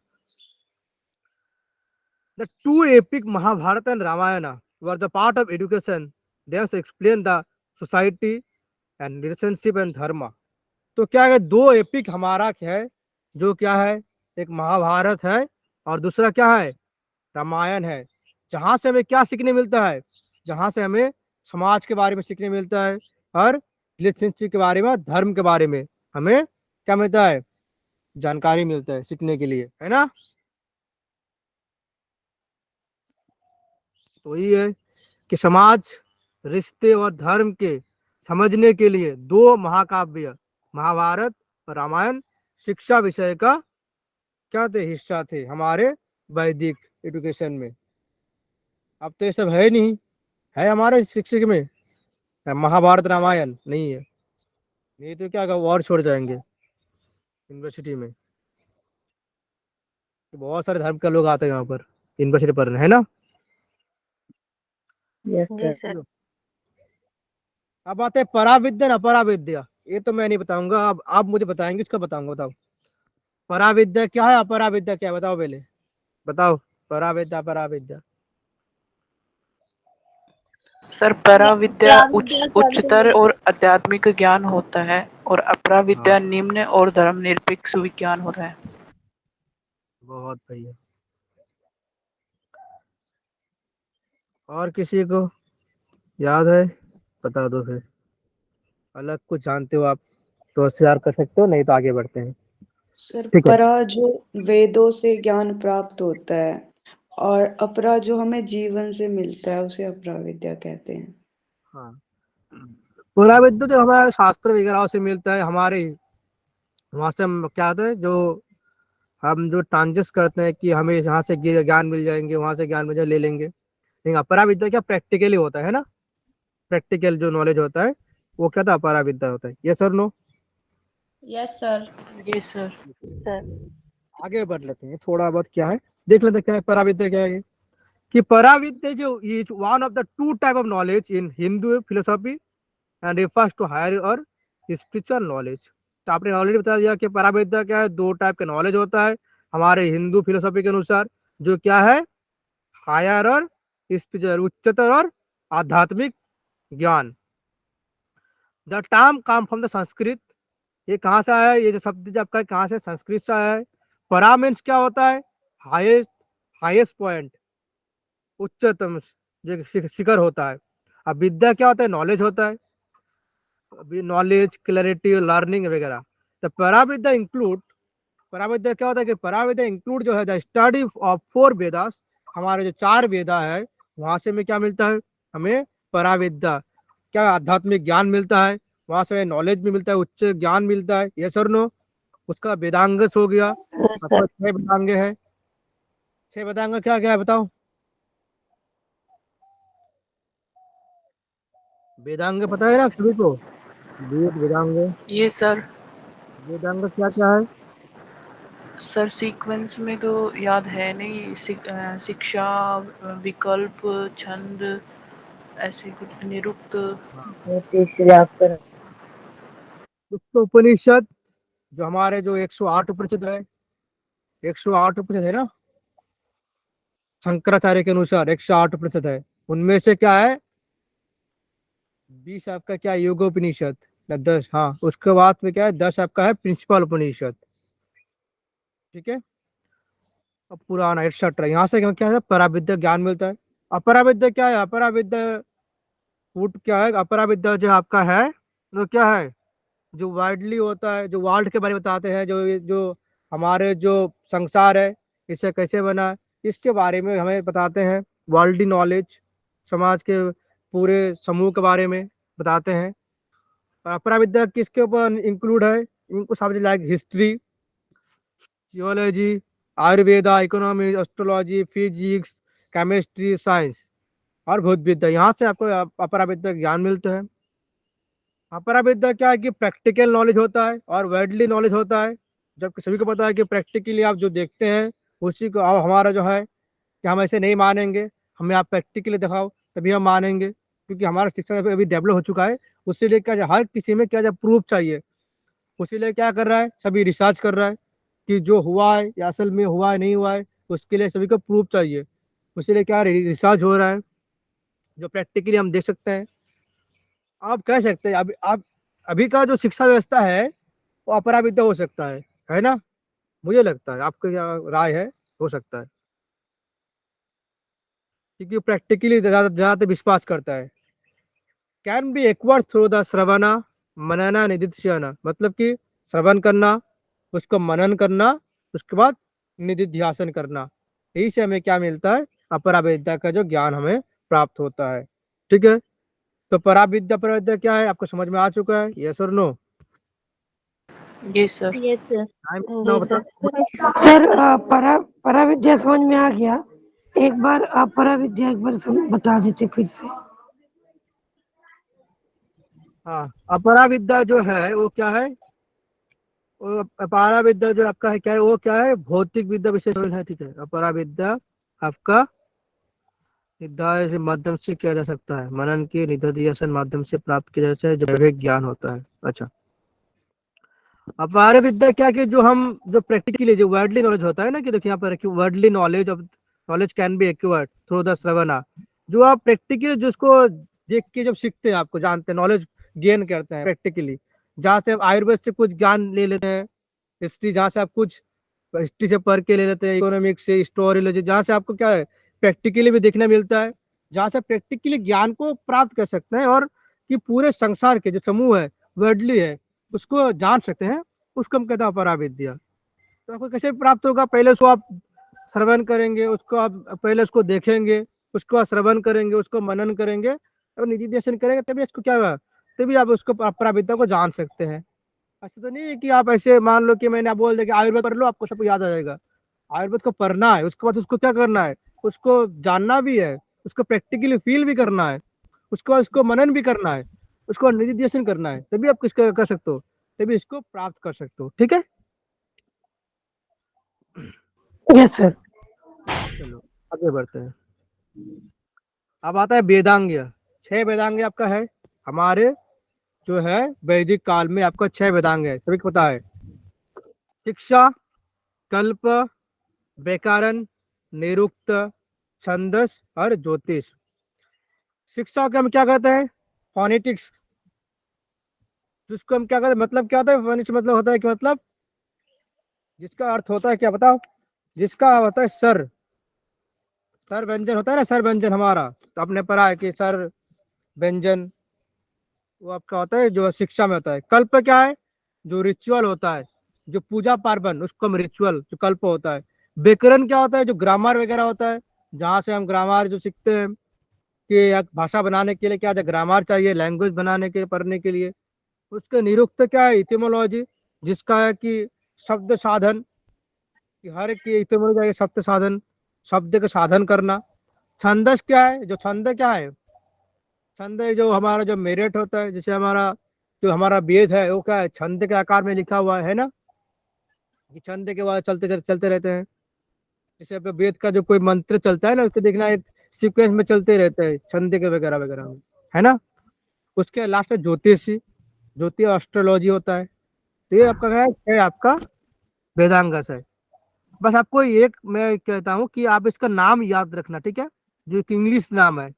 The two epic Mahabharata and Ramayana were the part of education, they have explain the society and relationship and dharma. तो क्या है, दो एपिक हमारा क्या है, जो क्या है, एक महाभारत है और दूसरा क्या है, रामायण है। जहां से हमें क्या सीखने मिलता है, जहां से हमें समाज के बारे में सीखने मिलता है और रिलेशनशिप के बारे में, धर्म के बारे में हमें क्या मिलता है, जानकारी मिलता है सीखने के लिए, है ना। तो ये है कि समाज, रिश्ते और धर्म के समझने के लिए दो महाकाव्य महाभारत और रामायण शिक्षा विषय का क्या थे, हिस्सा थे हमारे वैदिक एजुकेशन में। अब तो ये सब है नहीं, है हमारे शिक्षक में महाभारत रामायण नहीं है, नहीं तो क्या और छोड़ जाएंगे यूनिवर्सिटी में। तो बहुत सारे धर्म के लोग आते हैं यहाँ पर यूनिवर्सिटी पढ़ने, है ना। Yes yes sir. सर। अब आते हैं पराविद्या और अपराविद्या। ये तो मैं नहीं बताऊंगा, अब आप मुझे बताएंगे, उसका बताऊंगा, बताओ पराविद्या क्या है, अपराविद्या क्या है, बताओ पहले, बताओ पराविद्या अपराविद्या। सर पराविद्या पराविद्या उच्चतर something- और आध्यात्मिक ज्ञान होता है और अपराविद्या हाँ, निम्न और धर्मनिरपेक्ष विज्ञान होता है। बहुत बढ़िया। और किसी को याद है, बता दो फिर, अलग कुछ जानते हो आप तो शेयर कर सकते हो, नहीं तो आगे बढ़ते हैं, सर ठीक है। परा जो वेदों से ज्ञान प्राप्त होता है और अपरा जो हमें जीवन से मिलता है उसे अपराविद्या कहते हैं। हाँ, पुराविद्या जो हमारे शास्त्र वगैरह से मिलता है, हमारे वहां से हम क्या होता है, जो हम जो ट्रांजेक्ट करते हैं कि हमें यहाँ से ज्ञान मिल जाएंगे, वहां से ज्ञान मिल जाए, ले लेंगे। लेकिन अपरा विद्या क्या प्रैक्टिकली होता है ना, प्रैक्टिकल जो नॉलेज होता है वो क्या था, अपरा विद्या होता है। ये सर, नो। Yes sir. ये सर। सर। आगे बढ़ लेते हैं, थोड़ा बहुत क्या है देख लेते हैं, क्या है पराविद्या, क्या है कि पराविद्या जो is one of the two type of knowledge in Hindu philosophy and refers to higher or spiritual knowledge. तो आपने ऑलरेडी बता दिया कि पराविद्या क्या है, दो टाइप का नॉलेज होता है हमारे हिंदू फिलोसॉफी के अनुसार, जो क्या है, हायर और स्पिरिचुअल, उच्चतर और आध्यात्मिक ज्ञान। The term come from the Sanskrit, ये कहाँ से आया है, ये जो शब्द जब का कहाँ से, संस्कृत से आया है। परा मीन्स क्या होता है, हाईएस्ट, हाईएस्ट पॉइंट, उच्चतम जो शिखर होता है। अब विद्या क्या होता है, नॉलेज होता है, अभी नॉलेज, क्लैरिटी, लर्निंग वगैरह। तो पराविद्या इंक्लूड, पराविद्या क्या होता है कि पराविद्या इंक्लूड जो है the study of four Vedas, हमारे जो चार वेदा है वहां से हमें क्या मिलता है, हमें पराविद्या क्या आध्यात्मिक ज्ञान मिलता है, वहां से नॉलेज भी मिलता है, उच्च ज्ञान मिलता है, ये सर नो। उसका वेदांगस हो गया। सर आपका 6 वेदांग है। 6 वेदांग क्या क्या है बताओ? वेदांग पता है ना सभी को? वेद वेदांग। ये सर। वेदांग क्या क्या है? सर सीक्वेंस में तो याद है नहीं। शिक्षा, विकल्प, छंद, ऐसे कुछ, निरुक्त। ज्योतिष, व्याकरण। तो उपनिषद जो हमारे जो 108 उपनिषद है, 108 उपनिषद है ना, शंकराचार्य के अनुसार 108 उपनिषद है। उनमें से क्या है, 20 आपका क्या है योगोपनिषद, या 10, हाँ उसके बाद में क्या है 10 आपका है प्रिंसिपल उपनिषद। ठीक है। अब पुराना 61 यहाँ से क्या है, पराविद्या ज्ञान मिलता है। अपराविद्या क्या है? अपराविद्या फूट क्या है? अपराविद्या जो आपका है वो क्या है, जो वाइडली होता है, जो वर्ल्ड के बारे में बताते हैं, जो जो हमारे जो संसार है इसे कैसे बना है, इसके बारे में हमें बताते हैं। वर्ल्डली नॉलेज, समाज के पूरे समूह के बारे में बताते हैं। अपराविद्या किसके ऊपर इंक्लूड है? इनको समझ like history, geology, Ayurveda, economy, astrology, physics, chemistry, science और भूत विद्या। यहाँ से आपको अपराविद्या ज्ञान मिलता है। अपराविद्या क्या है कि प्रैक्टिकल नॉलेज होता है और वर्ल्डली नॉलेज होता है। जबकि सभी को पता है कि प्रैक्टिकली आप जो देखते हैं उसी को आप हमारा जो है कि हम ऐसे नहीं मानेंगे, हमें आप प्रैक्टिकली दिखाओ तभी हम मानेंगे, क्योंकि हमारा शिक्षा अभी डेवलप हो चुका है। उसीलिए क्या हर किसी में क्या प्रूफ चाहिए, उसीलिए क्या कर रहा है, सभी रिसर्च कर रहा है कि जो हुआ है या असल में हुआ है नहीं हुआ है, उसके लिए सभी को प्रूफ चाहिए। उसीलिए क्या रिसर्च हो रहा है जो प्रैक्टिकली हम देख सकते हैं। आप कह सकते हैं अभी आप अभी का जो शिक्षा व्यवस्था है वो अपराविद्या हो सकता है ना? मुझे लगता है, आपका क्या राय है? हो सकता है, क्योंकि प्रैक्टिकली ज्यादा विश्वास करता है। Can be acquired through the shravana manana nididhyasana, मतलब कि श्रवण करना, उसको मनन करना, उसके बाद निधिध्यासन करना, यही से हमें क्या मिलता है, अपराविद्या का जो ज्ञान हमें प्राप्त होता है। ठीक है। तो पराविद्या अपराविद्या क्या है आपको समझ में आ चुका है? यस और नो? ये सर। Yes sir. टाइम जी कितना बता? सर। सर पराविद्या समझ में आ गया। एक बार आप पराविद्या एक बार बता देते फिर से। हाँ, अपराविद्या जो है वो क्या है, वो अपराविद्या जो आपका है क्या है, वो क्या है, भौतिक विद्या विशेष है। ठीक है। अपराविद्या आपका निध्यासन के माध्यम से किया जा सकता है, मनन के निधिध्यासन माध्यम से प्राप्त किया जा सकता है, जो वैवेक ज्ञान होता है। अच्छा, अपार विद्या क्या कि जो हम जो प्रैक्टिकली जो वर्डली नॉलेज होता है ना, कि देखिए यहाँ पर worldly knowledge of knowledge can be acquired through the shravana, जो आप प्रैक्टिकली जिसको देख के जब सीखते हैं, आपको जानते हैं, नॉलेज गेन करते हैं प्रैक्टिकली। जहाँ से आप आयुर्वेद से कुछ ज्ञान ले लेते हैं, हिस्ट्री जहाँ से आप कुछ हिस्ट्री से पढ़ के ले लेते हैं, इकोनॉमिक्स से, हिस्टोरियोलॉजी जहाँ से आपको क्या है प्रैक्टिकली भी देखने मिलता है, जहाँ से प्रैक्टिकली ज्ञान को प्राप्त कर सकते हैं और कि पूरे संसार के जो समूह है वर्डली है उसको जान सकते हैं, उसको हम कहते हैं अपराविद्या। तो आपको कैसे प्राप्त होगा? पहले उसको आप श्रवण करेंगे, उसको आप पहले उसको देखेंगे, उसको आप श्रवण करेंगे, उसको मनन करेंगे और निधिध्यासन करेंगे, तभी इसको क्या होगा, तभी आप उसको अपराविद्या को जान सकते हैं। ऐसा तो नहीं है कि आप ऐसे मान लो कि मैंने आप बोल दिया कि आयुर्वेद पढ़ लो आपको सब याद आ जाएगा। आयुर्वेद को पढ़ना है, उसके बाद उसको क्या करना है, उसको जानना भी है, उसको प्रैक्टिकली फील भी करना है, उसके बाद उसको मनन भी करना है, उसको निधिध्यासन करना है, तभी आप किसका कर सकते हो, तभी इसको प्राप्त कर सकते हो। ठीक है। Yes sir. चलो आगे बढ़ते हैं। अब आता है वेदांग। 6 वेदांग आपका है हमारे जो है वैदिक काल में, आपका 6 वेदांग है, सभी को पता है। शिक्षा, कल्प, व्याकरण, निरुक्त, छंदस और ज्योतिष। शिक्षा को हम क्या कहते हैं? फोनेटिक्स। जिसको हम क्या कहते हैं, मतलब क्या होता है फोनेटिक्स? मतलब होता है कि मतलब जिसका अर्थ होता है क्या बताओ? जिसका होता है सर, सर व्यंजन होता है ना, सर व्यंजन हमारा, तो आपने पढ़ा है कि सर व्यंजन वो आपका होता है जो शिक्षा में होता है। कल्प क्या है? जो रिचुअल होता है, जो पूजा पार्वण, उसको हम रिचुअल जो कल्प होता है। व्याकरण क्या होता है? जो ग्रामर वगैरह होता है, जहाँ से हम ग्रामर जो सीखते हैं कि एक भाषा बनाने के लिए क्या ग्रामर चाहिए, लैंग्वेज बनाने के पढ़ने के लिए। उसके निरुक्त क्या है? इटिमोलॉजी, जिसका है कि शब्द साधन, कि हर एक की इत्यादि जाएगा शब्द साधन, शब्द का साधन करना। छंदस क्या है, जो छंद क्या है, छंद है जो हमारा जो मेरिट होता है, जैसे हमारा जो हमारा वेद है वो क्या है, छंद के आकार में लिखा हुआ है ना, कि छंद के बाद चलते चलते चलते रहते हैं। जैसे अब वेद का जो कोई मंत्र चलता है ना, उसको देखना एक सीक्वेंस में चलते रहते हैं छंद के वगैरह वगैरह में, है ना। उसके लास्ट में ज्योतिषी, ज्योतिष एस्ट्रोलॉजी होता है। तो ये आपका क्या है आपका वेदांगस है। बस आपको एक मैं कहता हूँ कि आप इसका नाम याद रखना, ठीक है, जो एक इंग्लिश नाम है,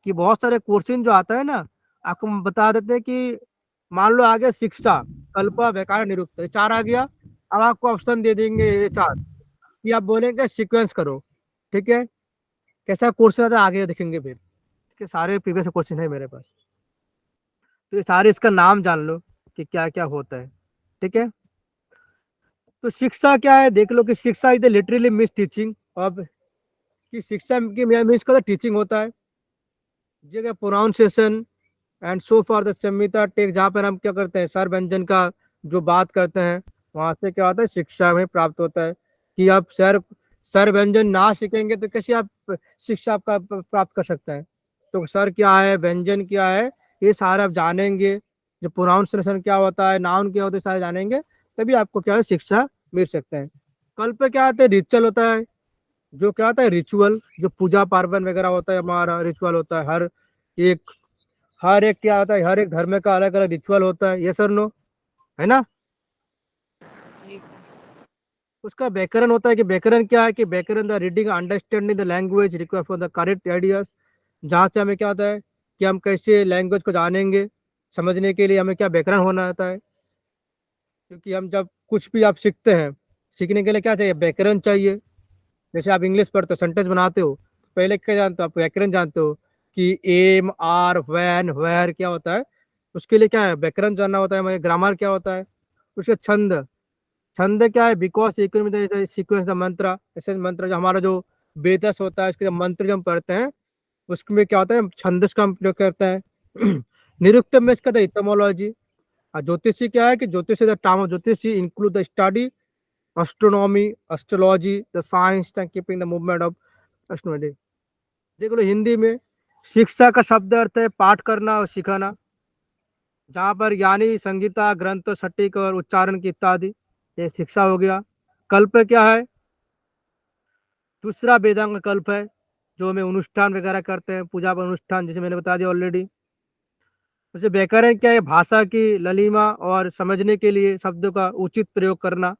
कि बहुत सारे क्वेश्चन जो आता है ना, आपको हम बता देते हैं कि मान लो आ गया शिक्षा, कल्प, व्याकरण, निरुक्त, ये चार आ गया। अब आपको ऑप्शन दे देंगे ये चार, कि आप बोलेंगे सीक्वेंस करो, ठीक है। कैसा क्वेश्चन आता है आगे देखेंगे फिर, कि सारे प्रीवियस क्वेश्चन है मेरे पास। तो ये सारे इसका नाम जान लो कि क्या क्या होता है, ठीक है। तो शिक्षा क्या है देख लो, कि शिक्षा इज लिटरली मीन्स टीचिंग। अब कि शिक्षा की मीन्स का टीचिंग होता है। जगह pronunciation and so for the samhita take, जहाँ पर हम क्या करते हैं सर व्यंजन का जो बात करते हैं, वहां से क्या होता है शिक्षा में प्राप्त होता है। कि आप सर व्यंजन ना सीखेंगे तो कैसे आप शिक्षा आपका प्राप्त कर सकते हैं। तो सर क्या है, व्यंजन क्या है, ये सारा आप जानेंगे। जो प्रोनाउंसिएशन क्या होता है, नाउन क्या होता है, सारे जानेंगे, तभी आपको क्या है शिक्षा मिल सकते हैं। कल पे क्या आता है, रिचुअल होता है। जो क्या होता है रिचुअल, जो पूजा पार्वण वगैरह होता है, हमारा रिचुअल होता है। एक हर एक क्या होता है, हर एक धर्म का अलग अलग रिचुअल होता है, ये सर नो, है ना। जी सर। उसका व्याकरण होता है, कि व्याकरण क्या है, कि व्याकरण the reading understanding the language require for the correct ideas. जहाँ से हमें क्या होता है कि हम कैसे लैंग्वेज को जानेंगे, समझने के लिए हमें क्या व्याकरण होना आता है। क्योंकि हम जब कुछ भी आप सीखते हैं, सीखने के लिए क्या चाहिए, व्याकरण चाहिए। जैसे आप इंग्लिश पढ़ते हो, सेंटेंस बनाते हो, पहले क्या जानते हो आप, व्याकरण जानते हो, कि एम आर व्हेन वेयर क्या होता है। उसके लिए क्या है व्याकरण जानना होता है, हमें ग्रामर क्या होता है। उसके छंद, छंद क्या है, बिकॉज सीक्वेंस द मंत्र, ऐसे मंत्र जो हमारा जो वेदस होता है, इसके जो मंत्र जो हम पढ़ते हैं, उसमें क्या होता है छंदस का हम प्रयोग करते हैं। निरुक्त में इसका इटमोलॉजी। और ज्योतिषी क्या है, कि ज्योतिषी द टर्म ऑफ ज्योतिषी include the study astronomy, astrology, the science and keeping the movement of astronomy। देख लो हिंदी में शिक्षा का शब्द अर्थ है पाठ करना और सिखाना। जहाँ पर यानी संगीता, ग्रंथ, सटीक और उच्चारण की इत्यादि, ये शिक्षा हो गया। कल्प क्या है, दूसरा वेदांग कल्प है, जो हमें अनुष्ठान वगैरह करते हैं, पूजा पर अनुष्ठान, जैसे मैंने बता दिया ऑलरेडी। जैसे व्याकरण क्या है, भाषा की ललिमा और समझने के लिए शब्दों का उचित प्रयोग करना,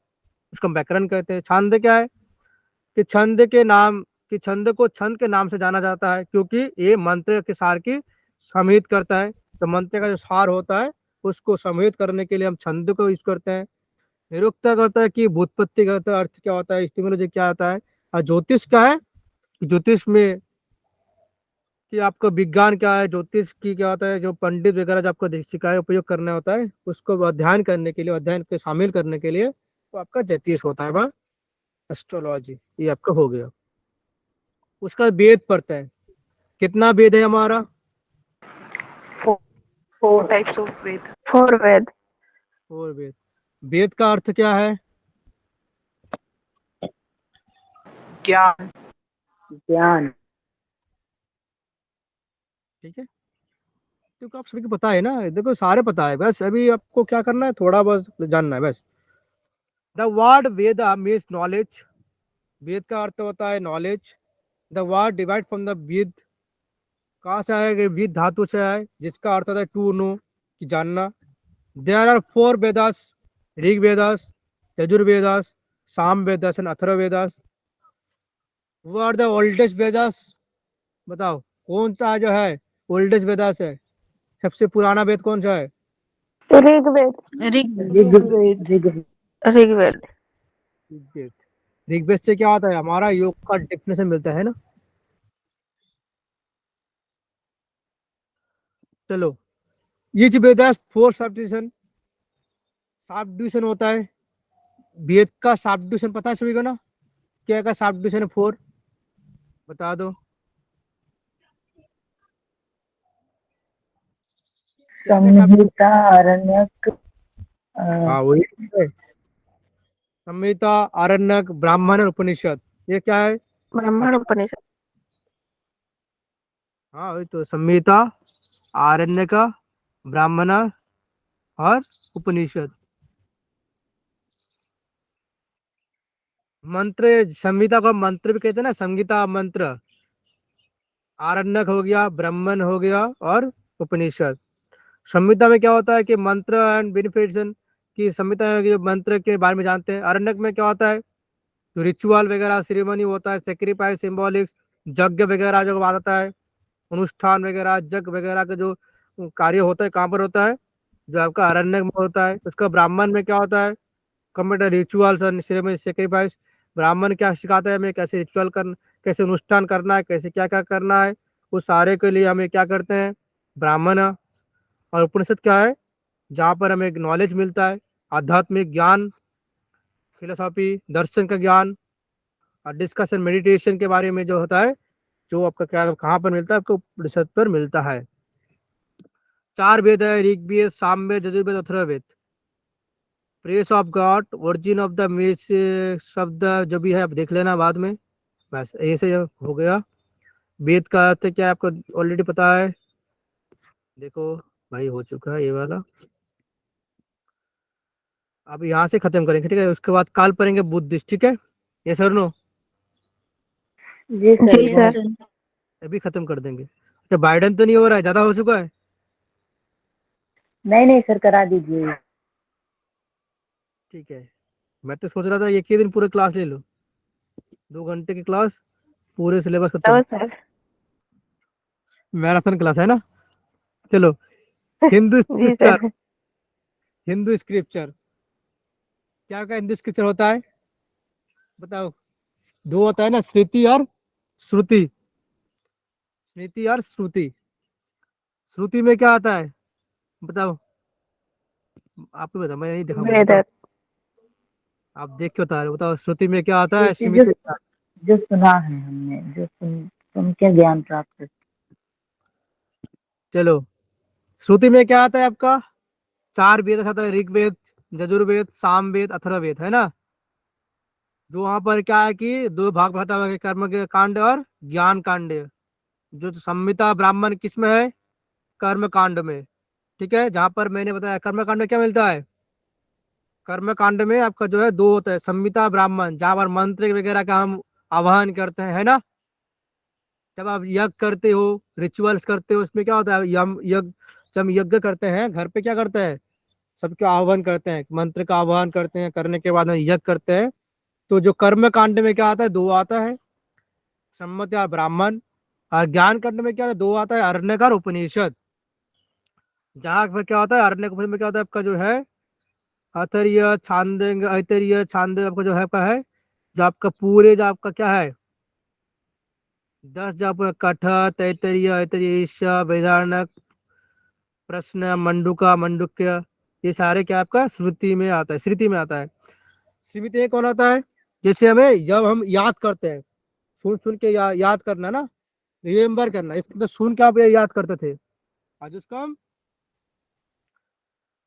उसको हम व्याकरण कहते हैं। छंद क्या है, कि छंद के नाम, कि छंद को छंद के नाम से जाना जाता है, क्योंकि ये मंत्र के सार की समिहित करता है। तो मंत्र का जो सार होता है उसको समिहित करने के लिए हम छंद को यूज करते हैं। निरुक्त करता है कि व्युत्पत्ति करता है, अर्थ क्या होता है, इस्टिमोलॉजी क्या होता है। और ज्योतिष क्या है, ज्योतिष में कि आपका विज्ञान क्या है, ज्योतिष की क्या होता है, जो पंडित वगैरह जो आपको सिखाए उपयोग करना होता है, उसको अध्ययन करने के लिए, अध्ययन के शामिल करने के लिए, तो आपका ज्योतिष होता है, वह एस्ट्रोलॉजी, ये आपका हो गया। उसका वेद पढ़ते हैं, कितना वेद है हमारा, फोर टाइप्स ऑफ वेद। 4 वेद। और वेद, वेद का अर्थ क्या है, ज्ञान। ज्ञान। ठीक है। क्योंकि आप सभी को पता है ना, देखो सारे पता है, बस अभी आपको क्या करना है, थोड़ा बस जानना है बस। The word Veda means knowledge, Veda का अर्थ होता है knowledge. The word divide from the Veda, कहाँ से आया, वेद धातु से आया है, जिसका अर्थ होता है टू नो, कि जानना। देयर आर 4 वेदास, ऋग वेदास, यजुर्वेदास, साम वेदास एंड अथर्व वेदास। वो आर द ओल्डेस्ट वेदास, बताओ कौन सा जो है ओल्डेस्ट वेदास है, सबसे पुराना वेद कौन सा है, ऋग्वेद। ऋग्वेद। ऋग्वेद। ऋग्वेद। ऋग्वेद से क्या होता है, हमारा योग का डेफिनेशन मिलता है ना। चलो, each Veda has 4 sub division, sub division होता है। वेद का सब डिवीजन पता है सभी को ना, क्या का सब डिवीजन है 4, बता दो क्या क्या सब। संहिता, आरण्यक, हाँ वही है। संहिता, आरण्यक, ब्राह्मण और उपनिषद, ये क्या है? ब्राह्मण उपनिषद। हाँ वही तो, संहिता, आरण्यक, ब्राह्मण और उपनिषद। मंत्र, संहिता को मंत्र भी कहते हैं ना, संहिता मंत्र। आरण्यक हो गया, ब्राह्मण हो गया और उपनिषद। संहिता में क्या होता है कि मंत्र एंड बेनिफिटेशन की, संहिता में जो मंत्र के बारे में जानते हैं। आरण्यक में क्या होता है, जो रिचुअल वगैरह सेरेमनी होता है, सेक्रीफाइस, सिंबॉलिक, यज्ञ वगैरह जो आता है, अनुष्ठान वगैरह, यज्ञ वगैरह का जो कार्य होता है कहाँ पर होता है, जो आपका आरण्यक में होता है। उसका ब्राह्मण में क्या होता है, complete rituals and ceremony, sacrifice. ब्राह्मण क्या सिखाता है हमें, कैसे रिचुअल कर, कैसे अनुष्ठान करना है, कैसे क्या क्या करना है, उस सारे के लिए हमें क्या करते हैं, ब्राह्मण। और उपनिषद क्या है, जहाँ पर हमें नॉलेज मिलता है, आध्यात्मिक ज्ञान, फिलोसॉफी, दर्शन का ज्ञान और डिस्कशन, मेडिटेशन के बारे में जो होता है, जो आपका क्या कहाँ पर मिलता है, आपको उपनिषद पर मिलता है। 4 वेद है, Rigveda, Samaveda, Yajurveda, Atharvaveda. Praise of God, origin of the myth शब्द जो भी है आप देख लेना बाद में, बस ऐसे हो गया। वेद का अर्थ क्या है आपको ऑलरेडी पता है, देखो भाई हो चुका है ये वाला। अब यहाँ से खत्म करेंगे, ठीक है, उसके बाद काल पढ़ेंगे बुद्धिस्ट, ठीक है, ये सर नो जी सर, जी बहुत सर। अभी खत्म कर देंगे। तो बाइडन तो नहीं हो रहा है, ज्यादा हो चुका है। नहीं नहीं सर, करा दीजिए। ठीक है, मैं तो सोच रहा था एक ही दिन पूरे क्लास ले लो, 2 घंटे की क्लास, पूरे सिलेबस खत्म, तो सर। मैराथन क्लास है ना। चलो, हिंदू जी स्क्रिप्चर, सर। हिंदू स्क्रिप्चर क्या क्या हिंदू स्क्रिप्चर होता है बताओ। दो होता है ना, स्मृति और श्रुति। स्मृति और श्रुति। श्रुति में क्या आता है बताओ, आपको बताओ, मैं नहीं देखा, वेद। बताओ, आप देख के बता रहे हो, बताओ श्रुति में क्या आता है, श्रुति जो स्मृति क्या? जो सुना है हमने, जो सुन के ज्ञान प्राप्त करते। चलो, श्रुति में क्या आता है आपका, 4 वेद आता है, ऋग्वेद, यजुर्वेद, सामवेद, अथर्ववेद, है ना। जो वहां पर क्या है कि 2 भाग बांटा हुआ है, कर्म के कांड और ज्ञान कांड। जो संहिता ब्राह्मण किस में है, कर्म कांड में, ठीक है। जहां पर मैंने बताया कर्म कांड में क्या मिलता है, कर्म कांड में आपका जो है 2 होता है, संहिता ब्राह्मण, जहां पर मंत्र वगैरह का हम आह्वान करते हैं, है ना। जब आप यज्ञ करते हो, रिचुअल्स करते हो, उसमें क्या होता है, यम यज्ञ, जब हम यज्ञ करते हैं घर पे क्या करते हैं, सबके आह्वान करते हैं, मंत्र का आह्वान करते हैं, करने के बाद हम यज्ञ करते हैं। तो जो कर्म कांड में क्या आता है, 2 आता है, सम्मत या ब्राह्मण। और ज्ञान कांड में क्या आता है, 2 आता है, अरण्यक और उपनिषद। जहाँ पर क्या होता है, अरण्यक उपनिषद में क्या होता है आपका जो है, अतर्य छांदंग, ऐतरीय छांद आपका जो है आपका है, जो आपका पूरे जो आपका क्या है, 10 जो आपका कठ, तैतरीय, ऐतरीय, ईशा, वैधारणक, प्रश्न, मंडूका, मंडुक्य, ये सारे क्या आपका श्रुति में आता है, स्मृति में आता है। स्मृति में कौन आता है, जैसे हमें जब हम याद करते हैं, सुन सुन के याद करना ना, रिमेम्बर करना, इसको तो सुन के आप ये याद करते थे, आज उसको हम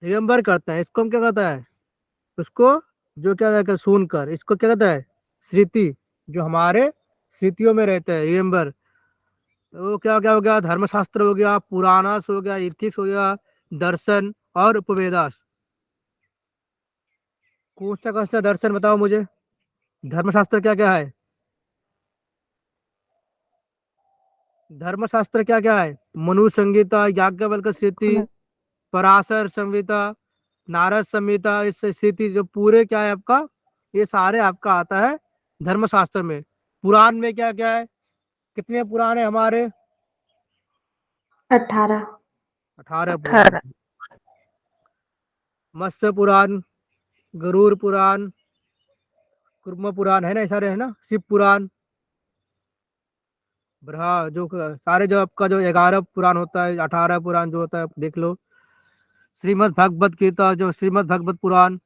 रिमेम्बर करते हैं। इसको हम क्या कहता है, उसको जो क्या कहता है सुनकर, इसको क्या कहता है, स्मृति, जो हमारे स्मृतियों में रहता है, रिमेम्बर। तो क्या क्या हो गया, धर्मशास्त्र हो गया, पुराणास हो गया, इथिक्स हो गया, दर्शन और उपवेदास। कौन सा दर्शन बताओ मुझे, धर्मशास्त्र क्या क्या है, धर्मशास्त्र क्या क्या है, मनु संहिता, याज्ञवल्क्य स्मृति, पराशर संहिता, नारद संहिता, इस स्थिति जो पूरे क्या है आपका, ये सारे आपका आता है धर्मशास्त्र में। पुराण में क्या क्या है, कितने पुराण है हमारे, 18। 18 पुराण। 18। मत्स्य पुराण, गरुड़ पुराण, कुर्म पुराण, है ना, ये सारे है ना, शिव पुराण, ब्रहा, जो सारे जो आपका जो 11 पुराण होता है, 18 पुराण जो होता है देख लो। श्रीमद् भगवत गीता, जो श्रीमद् भगवत पुराण,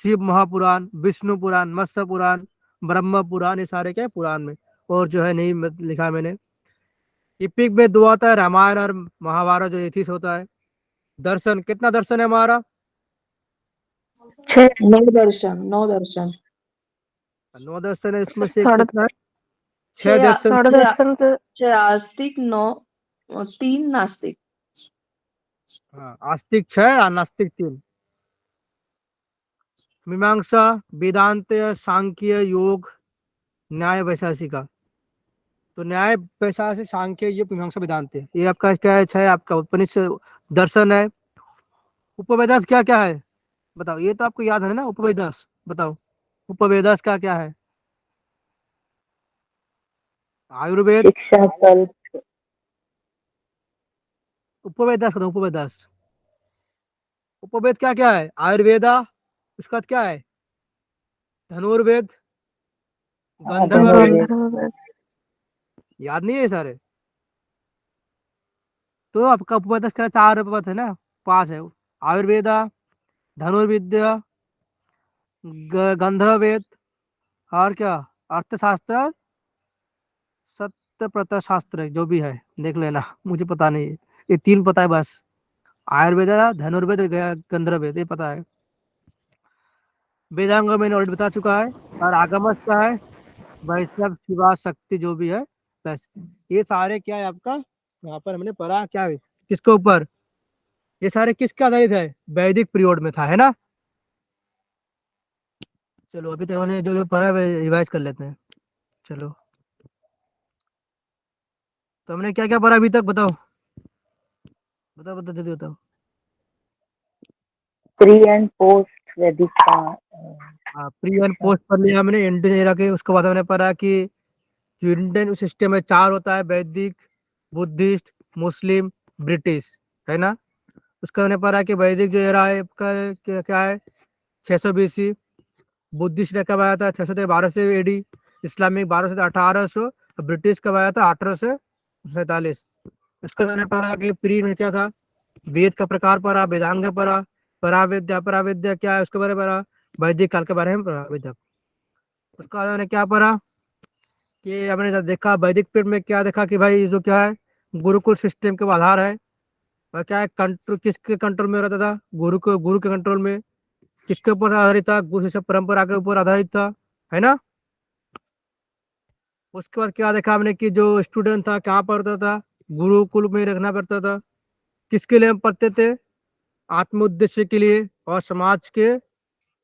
शिव महापुराण, विष्णु पुराण, मत्स्य पुराण, ब्रह्म पुराण, ये सारे क्या है पुराण में। और जो है नहीं लिखा मैंने। इपिक में 2 आता है, रामायण और महाभारत जो एथिस होता है। दर्शन, कितना दर्शन है हमारा, 6। 9 दर्शन, 9 दर्शन। 9 दर्शन है, इसमें से साढ़े कितना है? 6 दर्शन। साढ़े दर्शन से 6 आस्तिक, 9 और 3 नास्तिक। हाँ, आस्तिक 6 और नास्तिक 3। मीमांसा, वेदांत, सांख्य, योग, न्याय, वैशेषिका। तो न्याय, वैशेषिक, सांख्य, योग, मीमांसा, वेदांत है। ये आपका क्या है? 6 आपका उपनिषद दर्शन है। उपवेदास क्या क्या है बताओ? ये तो आपको याद है ना, उपवेदास बताओ। उपवेदास का क्या है? आयुर्वेद। शिक्षा कल्प। उपवेदास बताओ, उपवेदास। उपवेद क्या क्या है? आयुर्वेदा, उसका बाद क्या है? धनुर्वेद, गंधर्व वेद। धनुर्वेद। याद नहीं है सारे? तो आपका उपवेद का 4 उपवेद है ना, 5 है। आयुर्वेदा, धनुर्विद्या, गंधर्व वेद, और क्या? अर्थशास्त्र, सत्य प्रत्यय शास्त्र, जो भी है देख लेना, मुझे पता नहीं है। ये 3 पता है बस। आयुर्वेदा, धनुर्वेद, गंधर्व वेद, ये पता है। वेदांग मैंने ऑलरेडी बता चुका है। और आगमस क्या है? वैष्णव, शिवा, शक्ति, जो भी है बस। ये सारे क्या है आपका, यहाँ पर हमने पढ़ा क्या है? किसके ऊपर? ये सारे किसके आधारित है? वैदिक पीरियड में था, है ना। चलो अभी तक हमने जो जो पढ़ा है रिवाइज कर लेते हैं। चलो, तो हमने क्या क्या पढ़ा अभी तक? बताओ बताओ बताओ, जल्दी बताओ। प्री एंड पोस्ट वैदिक का हाँ, प्री एंड पोस्ट पढ़ लिया हमने इंडियन एरा के। उसके बाद हमने पढ़ा कि जो इंडियन सिस्टम में 4 होता है, वैदिक, बुद्धिस्ट, मुस्लिम, ब्रिटिश, है ना। उसका हमने पढ़ा कि वैदिक जो एरा है आपका क्या है? 600 BC। बुद्धिस्ट ने कब आया था? 600 से 1200 AD। इस्लामिक 1200 से 1800। ब्रिटिश कब आया था? 1800 से 47। इसका हमने पढ़ा कि प्री में क्या था? वेद का प्रकार पढ़ा, वेदांग पढ़ा, पराविद्या, पराविद्या क्या है उसके बारे में पढ़ा, वैदिक काल के बारे में पढ़ा अभी तक। उसका बाद हमने क्या पढ़ा कि हमने जब देखा वैदिक पीरियड में, क्या देखा कि भाई जो क्या है, गुरुकुल सिस्टम के आधार है। और क्या है, कंट्रोल किसके कंट्रोल में रहता था? गुरु के कंट्रोल में। किसके ऊपर आधारित था? गुरु शिष्य परंपरा के ऊपर आधारित था, है ना। उसके बाद क्या देखा हमने कि जो स्टूडेंट था कहाँ पढ़ता था? गुरुकुल में रखना पड़ता था। किसके लिए हम पढ़ते थे? आत्म उद्देश्य के लिए, और समाज के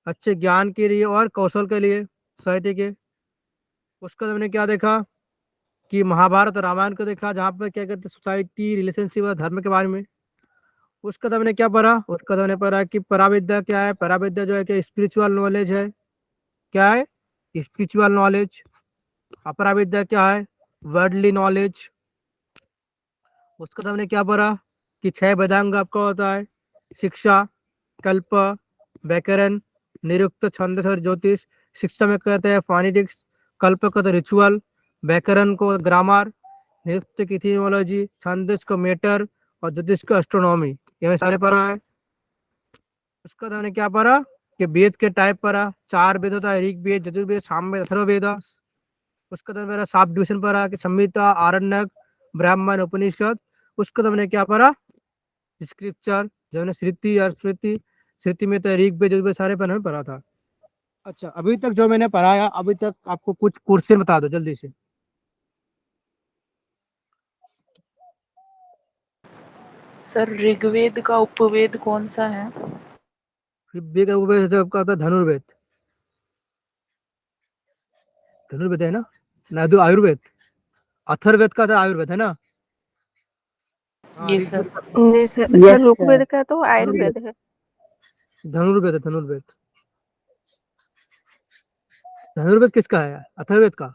अच्छे ज्ञान के लिए, और कौशल के लिए, सोसाइटी के। उसके बाद हमने क्या देखा कि महाभारत रामायण को देखा, जहाँ पर क्या कहते हैं, सोसाइटी, रिलेशनशिप और धर्म के बारे में। उसका तो हमने क्या पढ़ा? उसका तो हमने पढ़ा कि पराविद्या क्या है? पराविद्या जो है कि स्पिरिचुअल नॉलेज है। क्या है? Spiritual knowledge. अपराविद्या क्या है? Worldly knowledge. उसका तो हमने क्या पढ़ा कि 6 वेदांग आपका होता है। शिक्षा, कल्प, व्याकरण, निरुक्त, छंदस और ज्योतिष। शिक्षा में कहते हैं फोनेटिक्स, कल्प को तो रिचुअल, व्याकरण को ग्रामर, निरुक्त की इथियोलॉजी, छंदस को मेटर, और ज्योतिष को एस्ट्रोनॉमी। ये मैं सारे पढ़ा है। उसका तो हमने क्या पढ़ा कि वेद के टाइप पढ़ा। 4 वेद होता है, ऋग्वेद, यजुर्वेद, सामवेद, अथर्ववेद। उसका तो मेरा साफ डिविजन पढ़ा कि संहिता, आरण्यक, ब्राह्मण, उपनिषद। उसका तो हमने क्या पढ़ा? स्क्रिप्चर, जो हमने श्रुति और स्मृति। श्रुति में तो ऋग्वेद, यजुर्वेद सारे पर हमें पढ़ा था। अच्छा, अभी तक जो मैंने पढ़ाया, अभी तक आपको कुछ क्वेश्चन बता दो जल्दी से। सर ऋग्वेद का उपवेद कौन सा है? ऋग्वेद का उपवेद जो आपका होता है धनुर्वेद। धनुर्वेद है ना, आयुर्वेद। अथर्ववेद का था आयुर्वेद, है ना। हाँ, जी ऋग्वेद सर। का जी sir, yes sir sir. Rigveda का तो धनुर्वेद। आयुर्वेद है। धनुर्वेद है, धनुर्वेद। धनुर्वेद किसका है? अथर्ववेद का।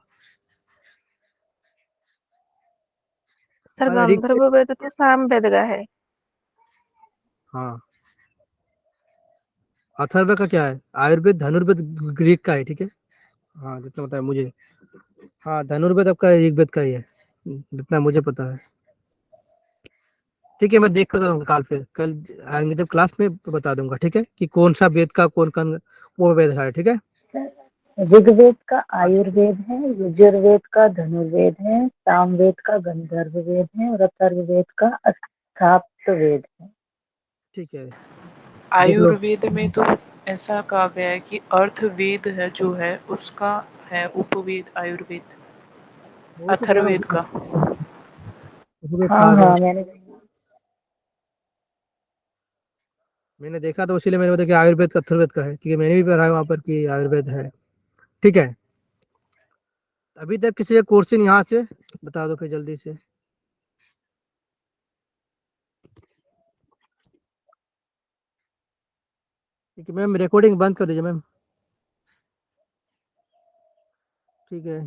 सर और ऋग्वेद। गांधर्व वेद तो सामवेद का है। हाँ, अथर्ववेद का क्या है? आयुर्वेद। धनुर्वेद ग्रीक का है, ठीक है। हाँ, जितना पता है मुझे। हाँ, धनुर्वेद आपका ऋग्वेद का ही है, जितना मुझे पता है। ठीक है, मैं देख कर दूंगा कल आएंगे जब क्लास में तो बता दूंगा, ठीक है, कि कौन सा वेद का कौन कौन वो वेद है, ठीक है। ऋग्वेद का आयुर्वेद है, यजुर्वेद का धनुर्वेद है, सामवेद का गंधर्व वेद है और अथर्ववेद का अष्टाप्त वेद है। ठीक है, देख लो। आयुर्वेद में तो ऐसा कहा गया है कि अर्थवेद है जो है उसका है उपवेद आयुर्वेद वो तो अथर्ववेद का। उपवेद हाँ का है। हाँ मैंने देखा तो इसीलिए मैंने बताया कि आयुर्वेद का अथर्ववेद का है, क्योंकि मैंने भी पढ़ा है वहाँ पर कि आयुर्वेद है। ठीक है, अभी तक किसी का क्वेश्चन यहाँ से बता दो फिर जल्दी से। ठीक है मैम, रिकॉर्डिंग बंद कर दीजिए मैम। ठीक है।